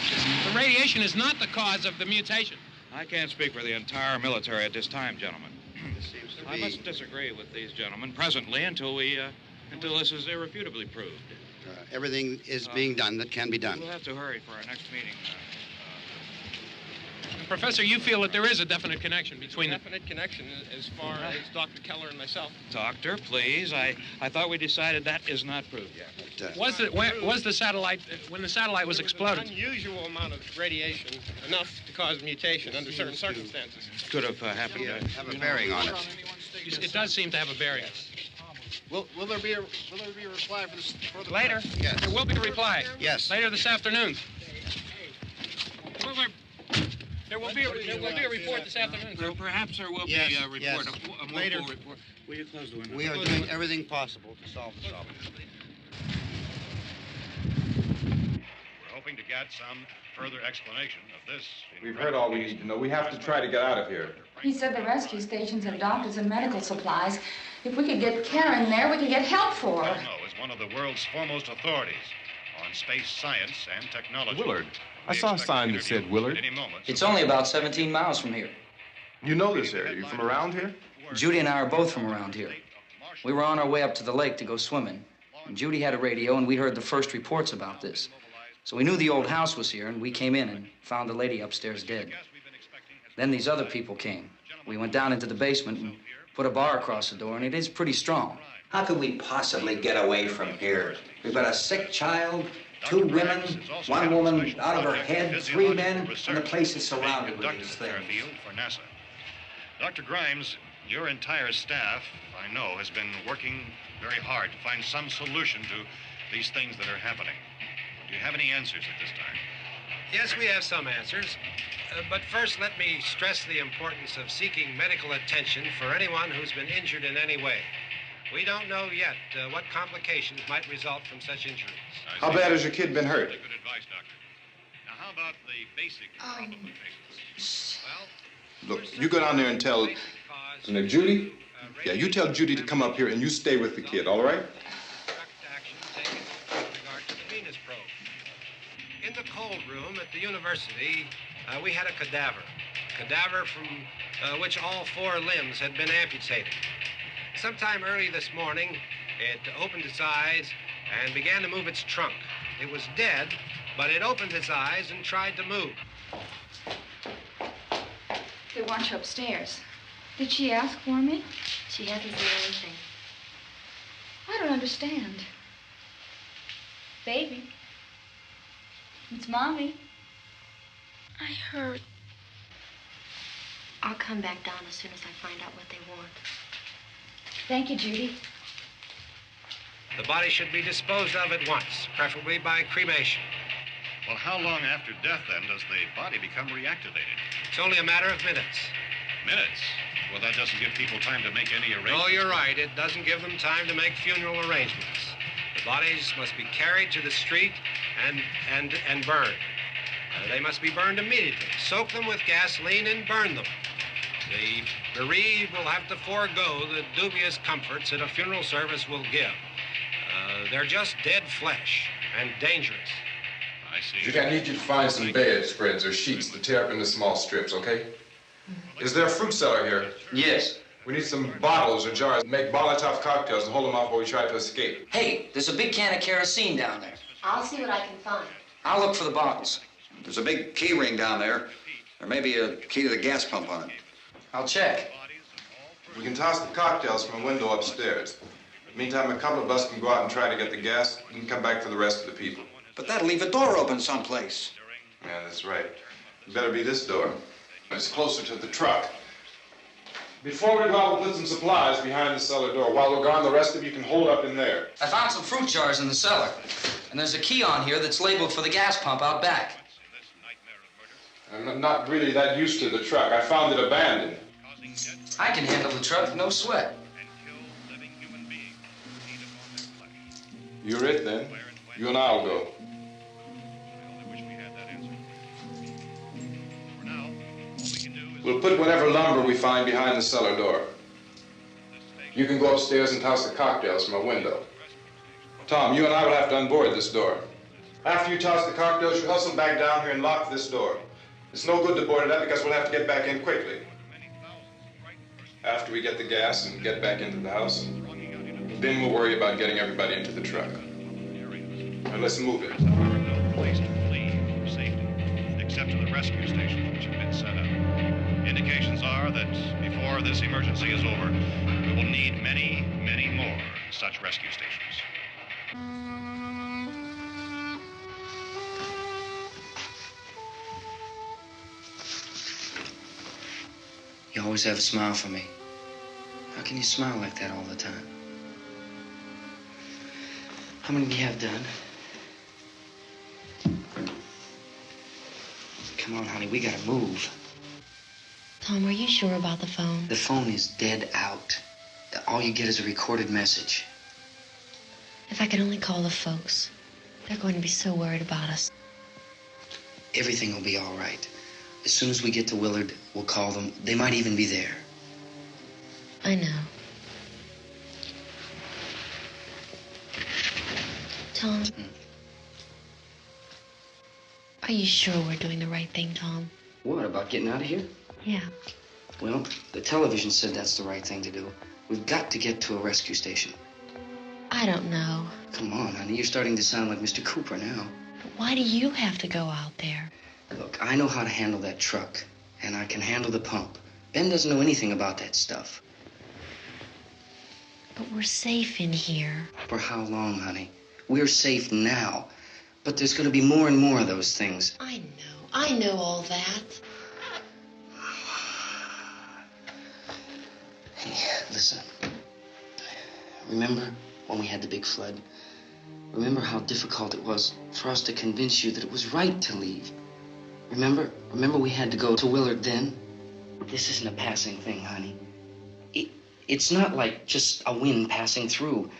the radiation is not the cause of the mutation. I can't speak for the entire military at this time, gentlemen. This seems to be... I must disagree with these gentlemen presently until this is irrefutably proved. Everything is being done that can be done. We'll have to hurry for our next meeting. Professor, you feel that there is a definite connection between them? Definite connection as far as Dr. Keller and myself. Doctor, please. I thought we decided that is not proved yet. But, was the satellite, when the satellite was exploded? An unusual amount of radiation, enough to cause mutation under certain circumstances. Could have happened to have a bearing on it. It does seem to have a bearing. Will there be a reply for this further? Later? Yes. There will be a reply. Yes. Later this afternoon. There will be a report this afternoon, sir. Perhaps there will be a report, yes. a more Later. full report. Will you close the window? We are doing everything possible to solve the problem. We're hoping to get some further explanation of this. We've heard all we need to know. We have to try to get out of here. He said the rescue stations have doctors and medical supplies. If we could get Karen there, we could get help for her. Romero is one of the world's foremost authorities on space science and technology. Willard. I saw a sign that said Willard. It's only about 17 miles from here. You know this area. You from around here? Judy and I are both from around here. We were on our way up to the lake to go swimming. And Judy had a radio, and we heard the first reports about this. So we knew the old house was here, and we came in and found the lady upstairs dead. Then these other people came. We went down into the basement and put a bar across the door, and it is pretty strong. How could we possibly get away from here? We've got a sick child, 2 women, 1 woman out of her head, 3 men, and the place is surrounded with these things. For NASA. Dr. Grimes, your entire staff, I know, has been working very hard to find some solution to these things that are happening. Do you have any answers at this time? Yes, we have some answers. But first, let me stress the importance of seeking medical attention for anyone who's been injured in any way. We don't know yet what complications might result from such injuries. How bad has your kid been hurt? Good advice, Doctor. Now, how about the basic problem of patients? Well, Look, you go down there and tell... Now, Judy? Yeah, you tell Judy to come up here and you stay with the kid, all right? In the cold room at the university, we had a cadaver from which all 4 limbs had been amputated. Sometime early this morning, it opened its eyes and began to move its trunk. It was dead, but it opened its eyes and tried to move. They want you upstairs. Did she ask for me? She hasn't said anything. I don't understand. Baby. It's Mommy. I heard. I'll come back down as soon as I find out what they want. Thank you, Judy. The body should be disposed of at once, preferably by cremation. Well, how long after death, then, does the body become reactivated? It's only a matter of minutes. Minutes? Well, that doesn't give people time to make any arrangements. Oh, you're right. It doesn't give them time to make funeral arrangements. The bodies must be carried to the street and burned. They must be burned immediately. Soak them with gasoline and burn them. The bereaved will have to forego the dubious comforts that a funeral service will give. They're just dead flesh and dangerous. I see. Judy, I need you to find some bedspreads or sheets to tear up into small strips, okay? Is there a fruit cellar here? Yes. We need some bottles or jars to make Molotov cocktails and hold them off while we try to escape. Hey, there's a big can of kerosene down there. I'll see what I can find. I'll look for the bottles. There's a big key ring down there. There may be a key to the gas pump on it. I'll check. We can toss the cocktails from a window upstairs. Meantime, a couple of us can go out and try to get the gas and come back for the rest of the people. But that'll leave a door open someplace. Yeah, that's right. It better be this door. It's closer to the truck. Before we go out, we'll put some supplies behind the cellar door. While we're gone, the rest of you can hold up in there. I found some fruit jars in the cellar. And there's a key on here that's labeled for the gas pump out back. I'm not really that used to the truck. I found it abandoned. I can handle the truck, no sweat. You're it, then. You and I'll go. We'll put whatever lumber we find behind the cellar door. You can go upstairs and toss the cocktails from a window. Tom, you and I will have to unboard this door. After you toss the cocktails, you hustle back down here and lock this door. It's no good to board it up because we'll have to get back in quickly. After we get the gas and get back into the house, then we'll worry about getting everybody into the truck. Now let's move it. No place to flee for safety, except to the rescue stations which have been set up. Indications are that before this emergency is over, we will need many, many more such rescue stations. You always have a smile for me. How can you smile like that all the time? How many do you have done? come on, honey, we gotta move. Tom, are you sure about the phone? The phone is dead out. All you get is a recorded message. If I could only call the folks. They're going to be so worried about us. Everything will be all right. As soon as we get to Willard, we'll call them. They might even be there. I know. Tom? Are you sure we're doing the right thing, Tom? What, about getting out of here? Yeah. Well, the television said that's the right thing to do. We've got to get to a rescue station. I don't know. Come on, honey. You're starting to sound like Mr. Cooper now. But why do you have to go out there? Look, I know how to handle that truck, and I can handle the pump. Ben doesn't know anything about that stuff. But we're safe in here. For how long, honey? We're safe now. But there's going to be more and more of those things. I know all that. Hey, listen. Remember when we had the big flood? Remember how difficult it was for us to convince you that it was right to leave? Remember we had to go to Willard then? This isn't a passing thing, honey. It's not like just a wind passing through.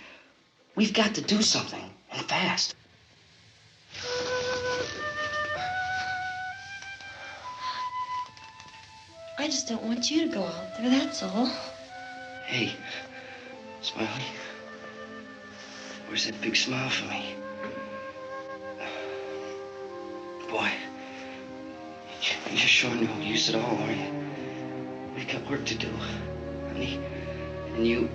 We've got to do something, and fast. I just don't want you to go out there, that's all. Hey, Smiley. Where's that big smile for me? Boy, you're showing no use at all, are you? We've got work to do, honey. And you...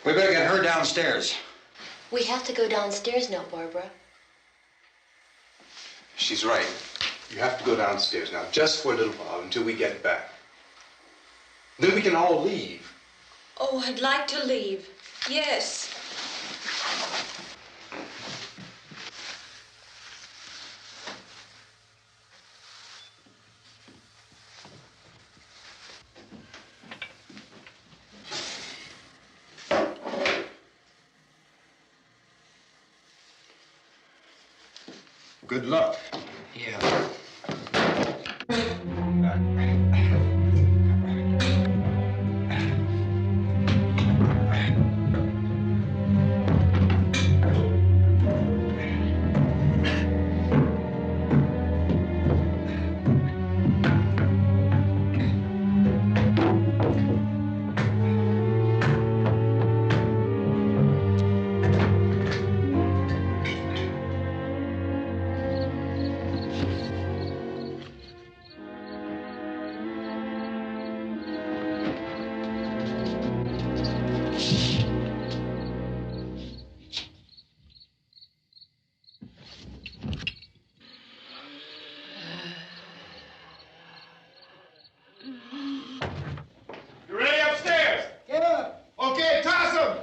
We better get her downstairs. We have to go downstairs now, Barbara. She's right. You have to go downstairs now, just for a little while, until we get back. Then we can all leave. Oh, I'd like to leave. Yes. Good luck. Yeah. You ready upstairs? Yeah. Okay, toss them.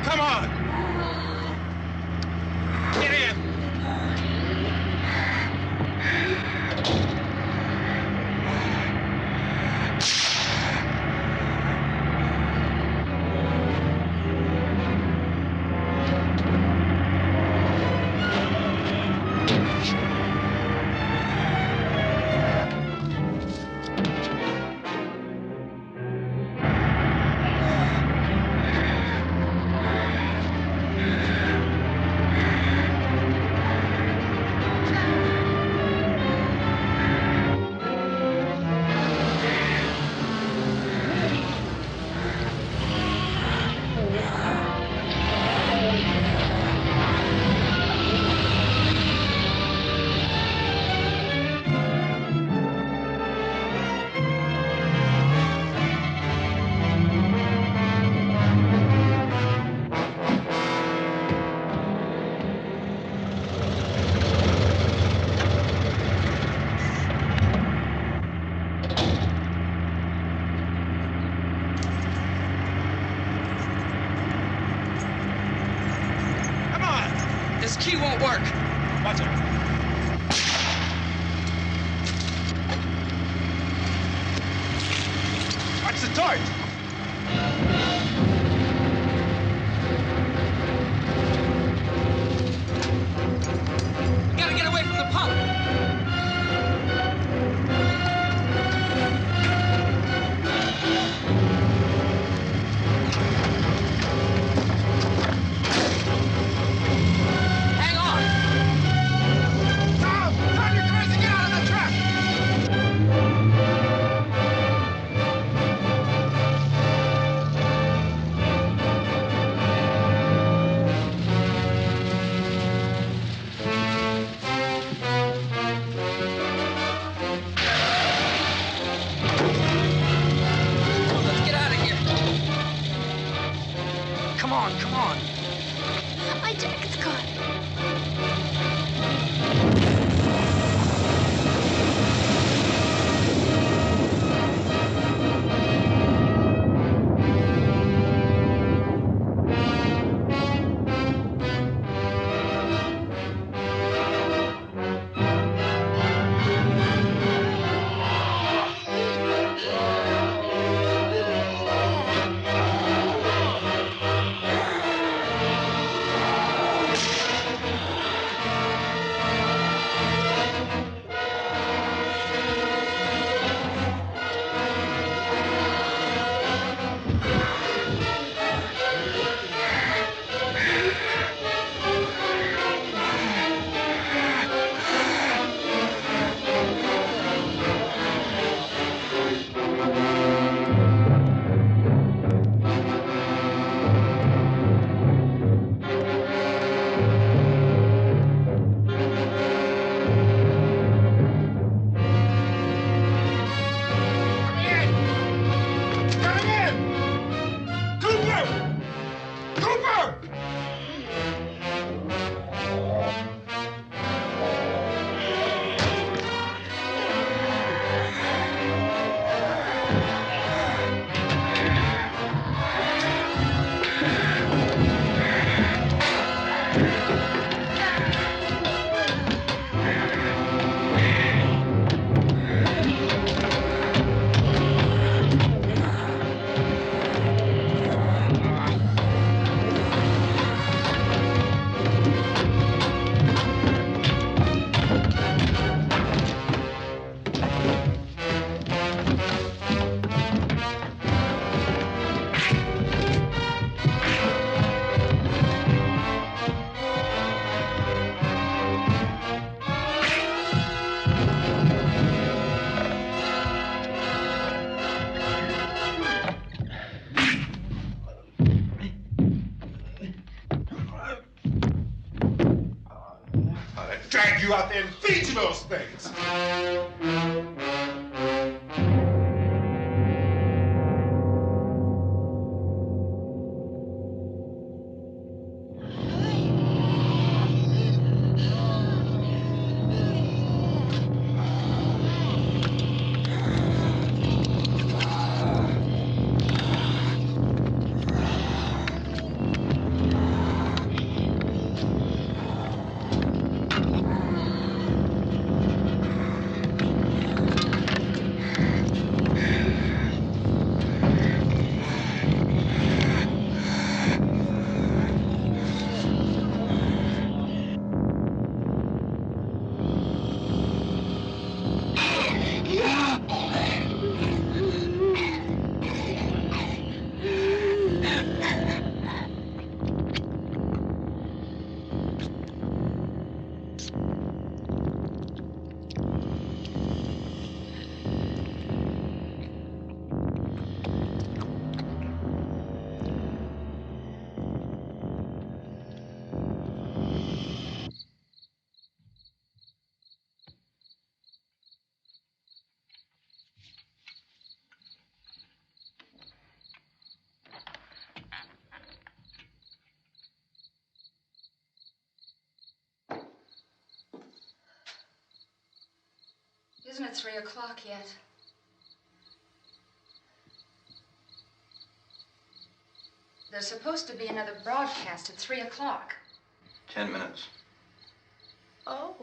Come on! Get in! won't work. Watch it. Watch the torch. We gotta get away from the pump. Hang on. Tom, you're crazy. Get out of the truck. Let's get out of here. Come on, come on. My jacket's caught. Drag you out there and feed you those things. Isn't it 3 o'clock yet? There's supposed to be another broadcast at 3 o'clock. 10 minutes. Oh,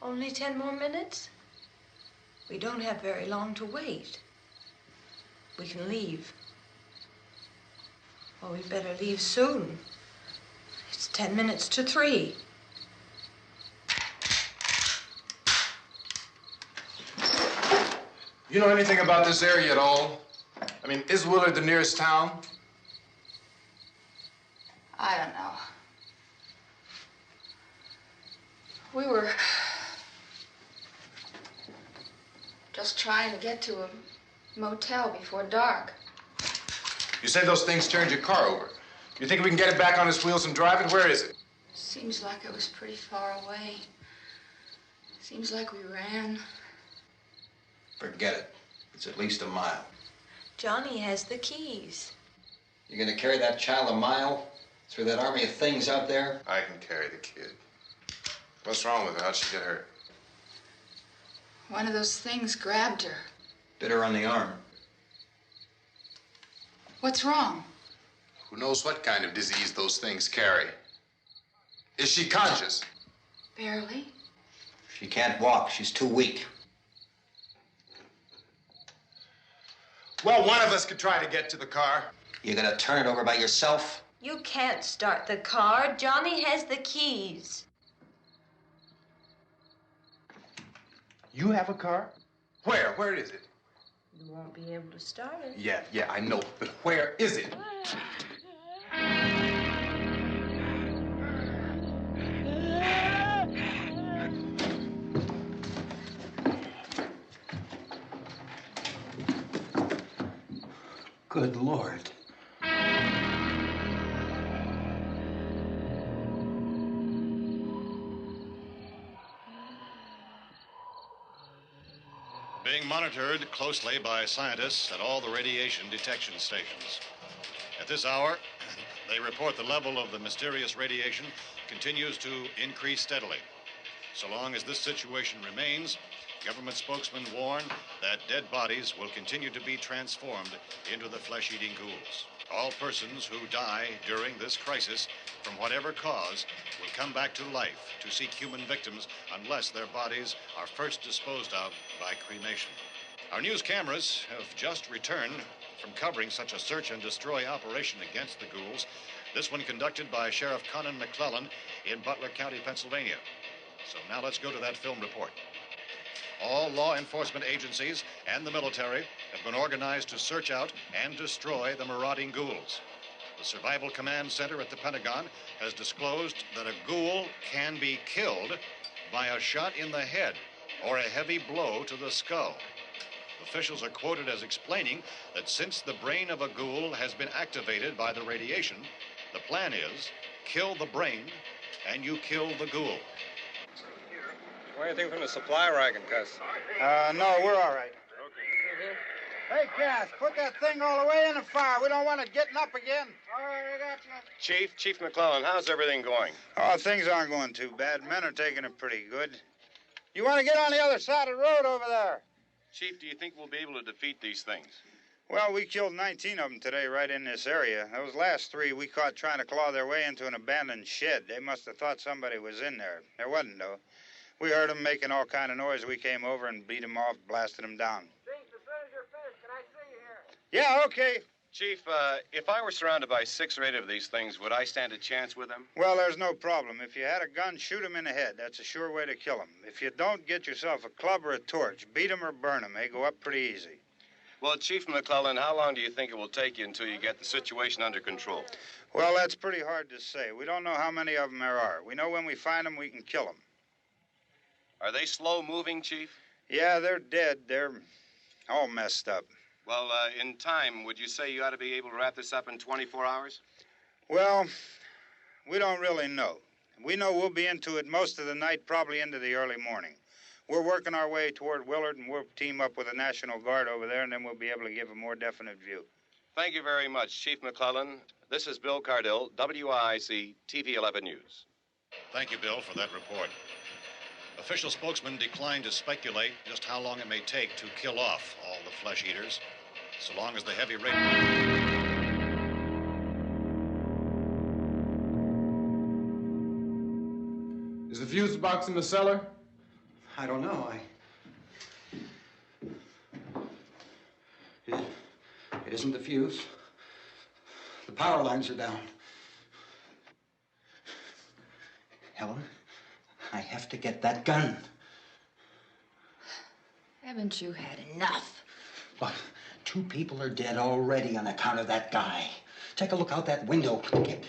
only 10 more minutes? We don't have very long to wait. We can leave. Well, we'd better leave soon. It's 10 minutes to 3. You know anything about this area at all? I mean, is Willard the nearest town? I don't know. We were just trying to get to a motel before dark. You said those things turned your car over. You think we can get it back on its wheels and drive it? Where is it? Seems like it was pretty far away. Seems like we ran. Forget it. It's at least a mile. Johnny has the keys. You're gonna carry that child a mile through that army of things out there? I can carry the kid. What's wrong with her? How'd she get hurt? One of those things grabbed her. Bit her on the arm. What's wrong? Who knows what kind of disease those things carry? Is she conscious? Barely. She can't walk. She's too weak. Well, one of us could try to get to the car. You gonna turn it over by yourself? You can't start the car. Johnny has the keys. You have a car? Where? Where is it? You won't be able to start it. Yeah, I know. But where is it? Good Lord. Being monitored closely by scientists at all the radiation detection stations. At this hour, they report the level of the mysterious radiation continues to increase steadily. So long as this situation remains, government spokesmen warn that dead bodies will continue to be transformed into the flesh-eating ghouls. All persons who die during this crisis, from whatever cause, will come back to life to seek human victims unless their bodies are first disposed of by cremation. Our news cameras have just returned from covering such a search and destroy operation against the ghouls, this one conducted by Sheriff Conan McClellan in Butler County, Pennsylvania. So now let's go to that film report. All law enforcement agencies and the military have been organized to search out and destroy the marauding ghouls. The Survival Command Center at the Pentagon has disclosed that a ghoul can be killed by a shot in the head or a heavy blow to the skull. Officials are quoted as explaining that since the brain of a ghoul has been activated by the radiation, the plan is kill the brain and you kill the ghoul. Anything from the supply wagon, Cuss? No, we're all right. Hey, Cass, put that thing all the way in the fire. We don't want it getting up again. All right, I got you. Chief McClellan, how's everything going? Oh, things aren't going too bad. Men are taking it pretty good. You want to get on the other side of the road over there? Chief, do you think we'll be able to defeat these things? Well, we killed 19 of them today right in this area. Those last 3 we caught trying to claw their way into an abandoned shed. They must have thought somebody was in there. There wasn't, though. We heard them making all kind of noise. We came over and beat them off, blasted them down. Chief, as soon as you're finished, can I see you here? Yeah, okay. Chief, if I were surrounded by 6 or 8 of these things, would I stand a chance with them? Well, there's no problem. If you had a gun, shoot them in the head. That's a sure way to kill them. If you don't, get yourself a club or a torch. Beat them or burn them. They go up pretty easy. Well, Chief McClellan, how long do you think it will take you until you get the situation under control? Well, that's pretty hard to say. We don't know how many of them there are. We know when we find them, we can kill them. Are they slow-moving, Chief? Yeah, they're dead. They're all messed up. Well, in time, would you say you ought to be able to wrap this up in 24 hours? Well, we don't really know. We know we'll be into it most of the night, probably into the early morning. We're working our way toward Willard, and we'll team up with the National Guard over there, and then we'll be able to give a more definite view. Thank you very much, Chief McClellan. This is Bill Cardill, WIC TV 11 News. Thank you, Bill, for that report. Official spokesmen declined to speculate just how long it may take to kill off all the flesh eaters, so long as the heavy rate... Is the fuse box in the cellar? I don't know. It isn't the fuse. The power lines are down. Helen, I have to get that gun. Haven't you had enough? Look, 2 people are dead already on account of that guy. Take a look out that window. Get...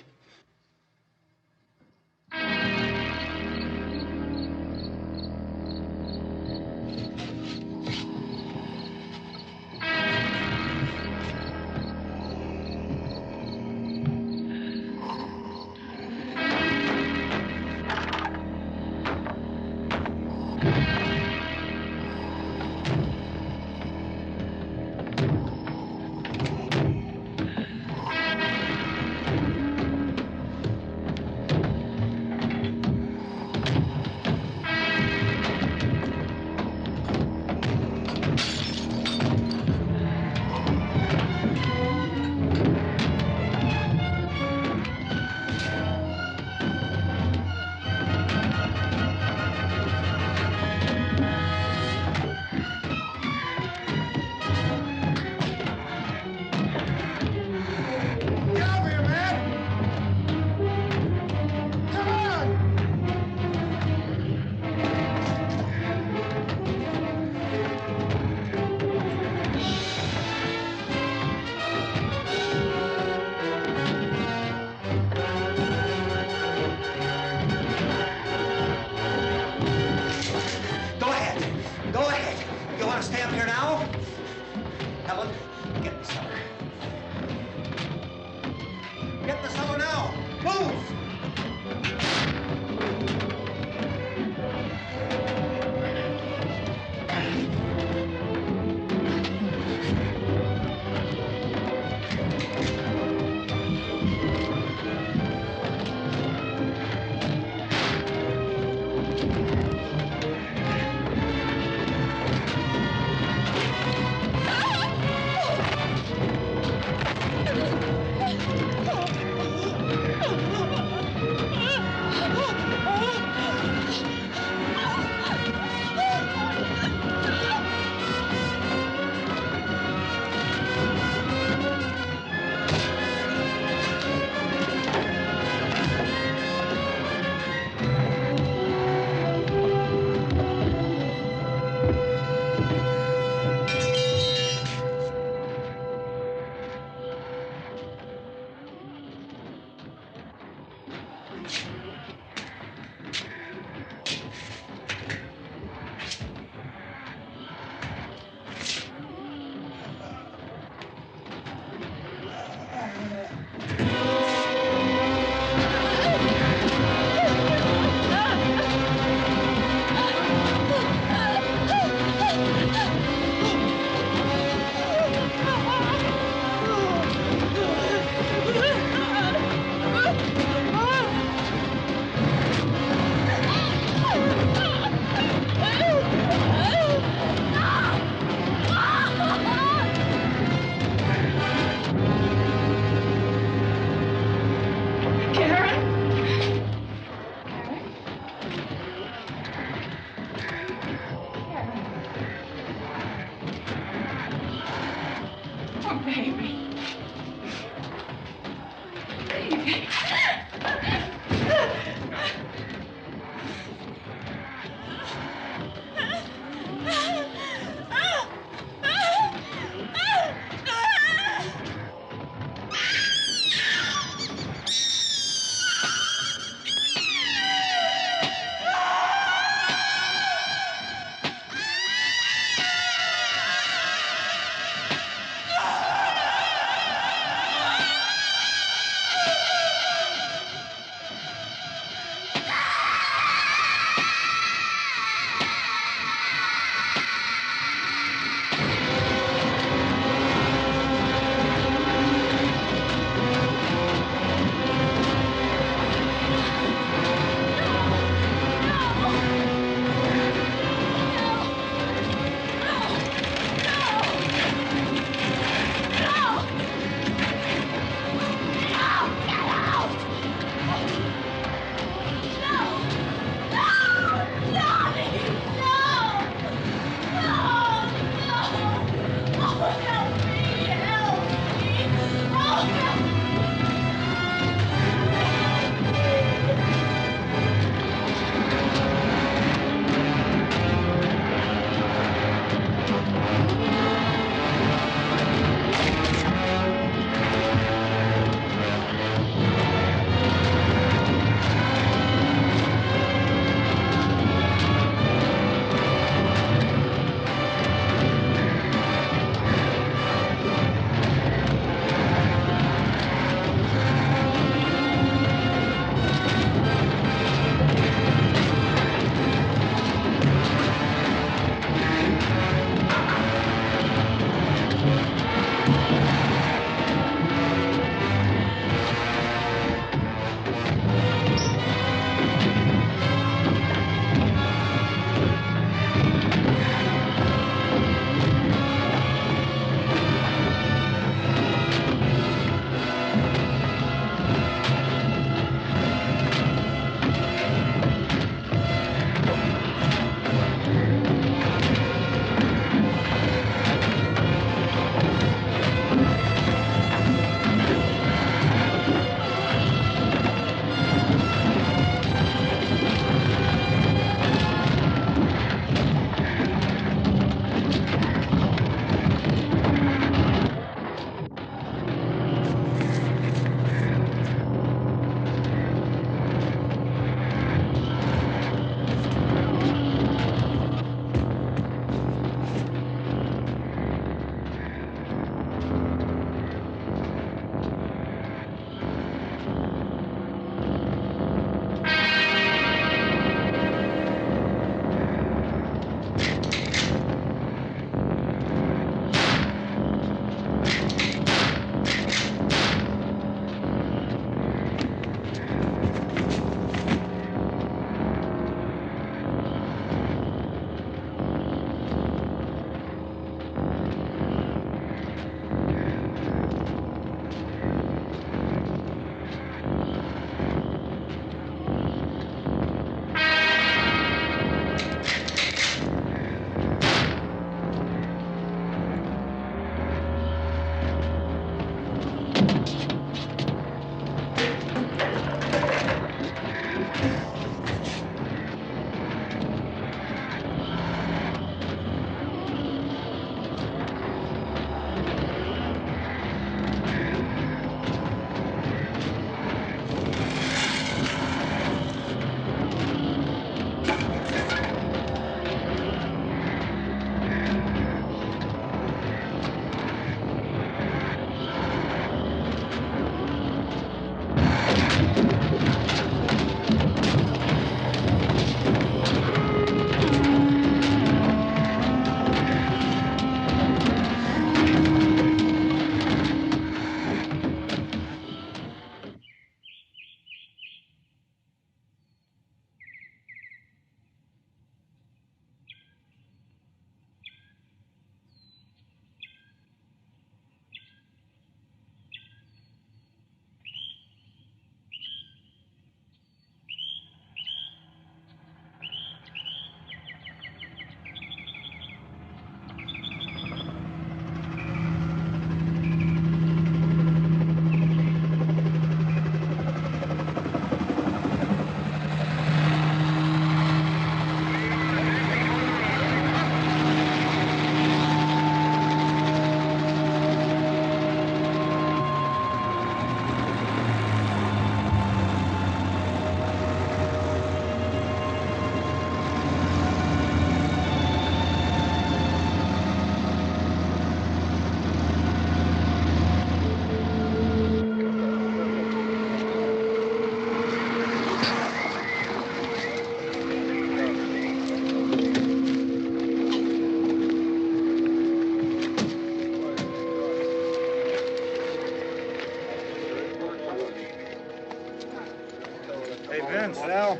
Vince, Al.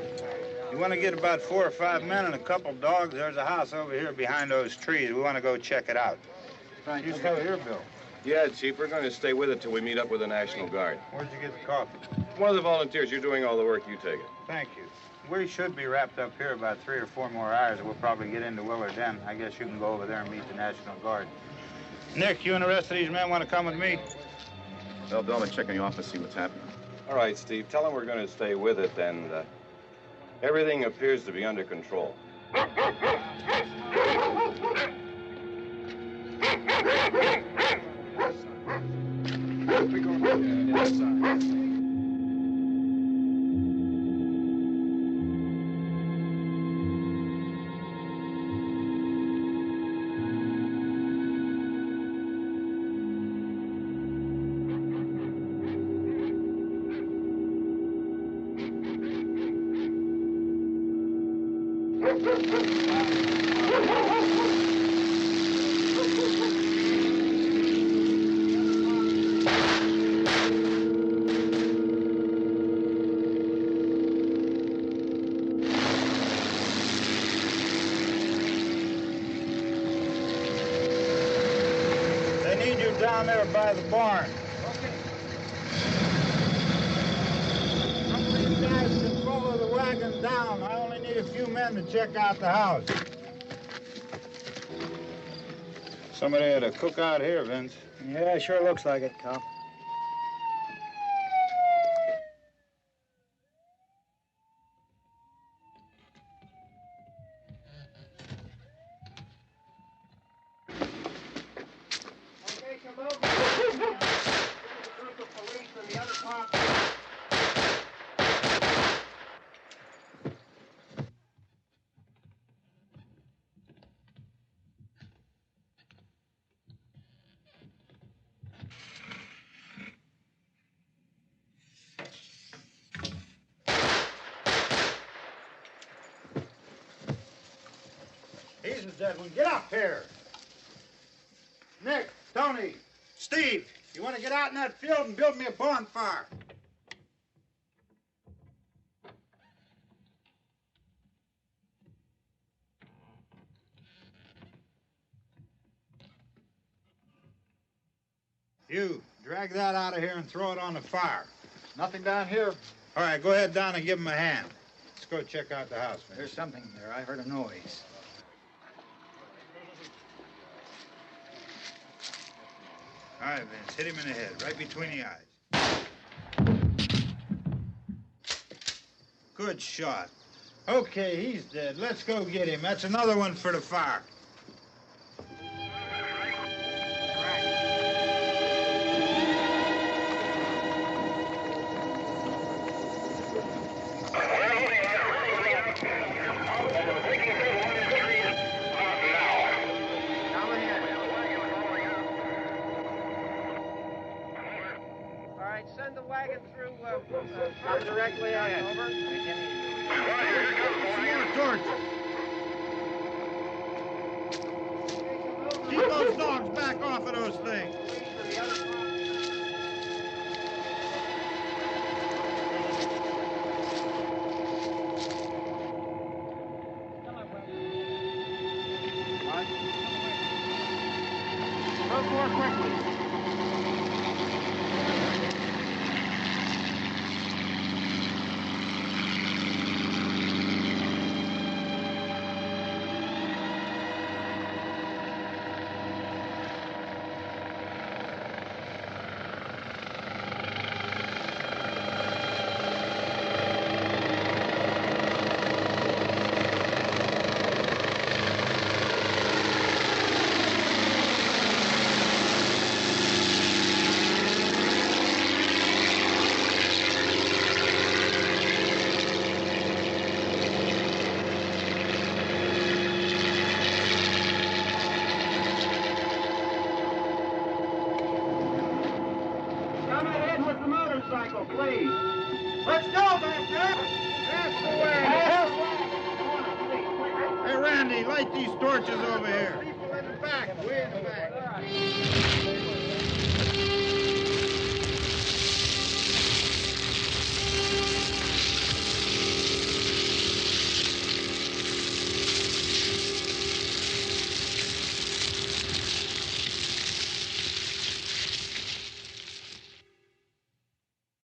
You want to get about 4 or 5 men and a couple dogs? There's a house over here behind those trees. We want to go check it out. Right. You stay here, Bill. Yeah, Chief, we're going to stay with it till we meet up with the National Guard. Where'd you get the coffee? One of the volunteers. You're doing all the work. You take it. Thank you. We should be wrapped up here about 3 or 4 more hours. We'll probably get into Willard then. I guess you can go over there and meet the National Guard. Nick, you and the rest of these men want to come with me? Well, Bill, I'm check in the office, see what's happening. All right, Steve. Tell them we're going to stay with it, and everything appears to be under control. We go inside. Down there by the barn. Okay. Some of you guys can follow the wagon down. I only need a few men to check out the house. Somebody had a cookout here, Vince. Yeah, sure looks like it, Karl. He's the dead one. Get up here. Nick, Tony, Steve, you want to get out in that field and build me a bonfire? You, drag that out of here and throw it on the fire. Nothing down here. All right, go ahead down and give him a hand. Let's go check out the house, man. There's something there. I heard a noise. All right, Vince, hit him in the head, right between the eyes. Good shot. Okay, he's dead. Let's go get him. That's another one for the fire. Send the wagon through directly on over. More torches. Keep those dogs back off of those things. Move more quickly. Please. Let's go, back there. That's the way. Hey, Randy, light these torches over here. People in the back. Way in the back.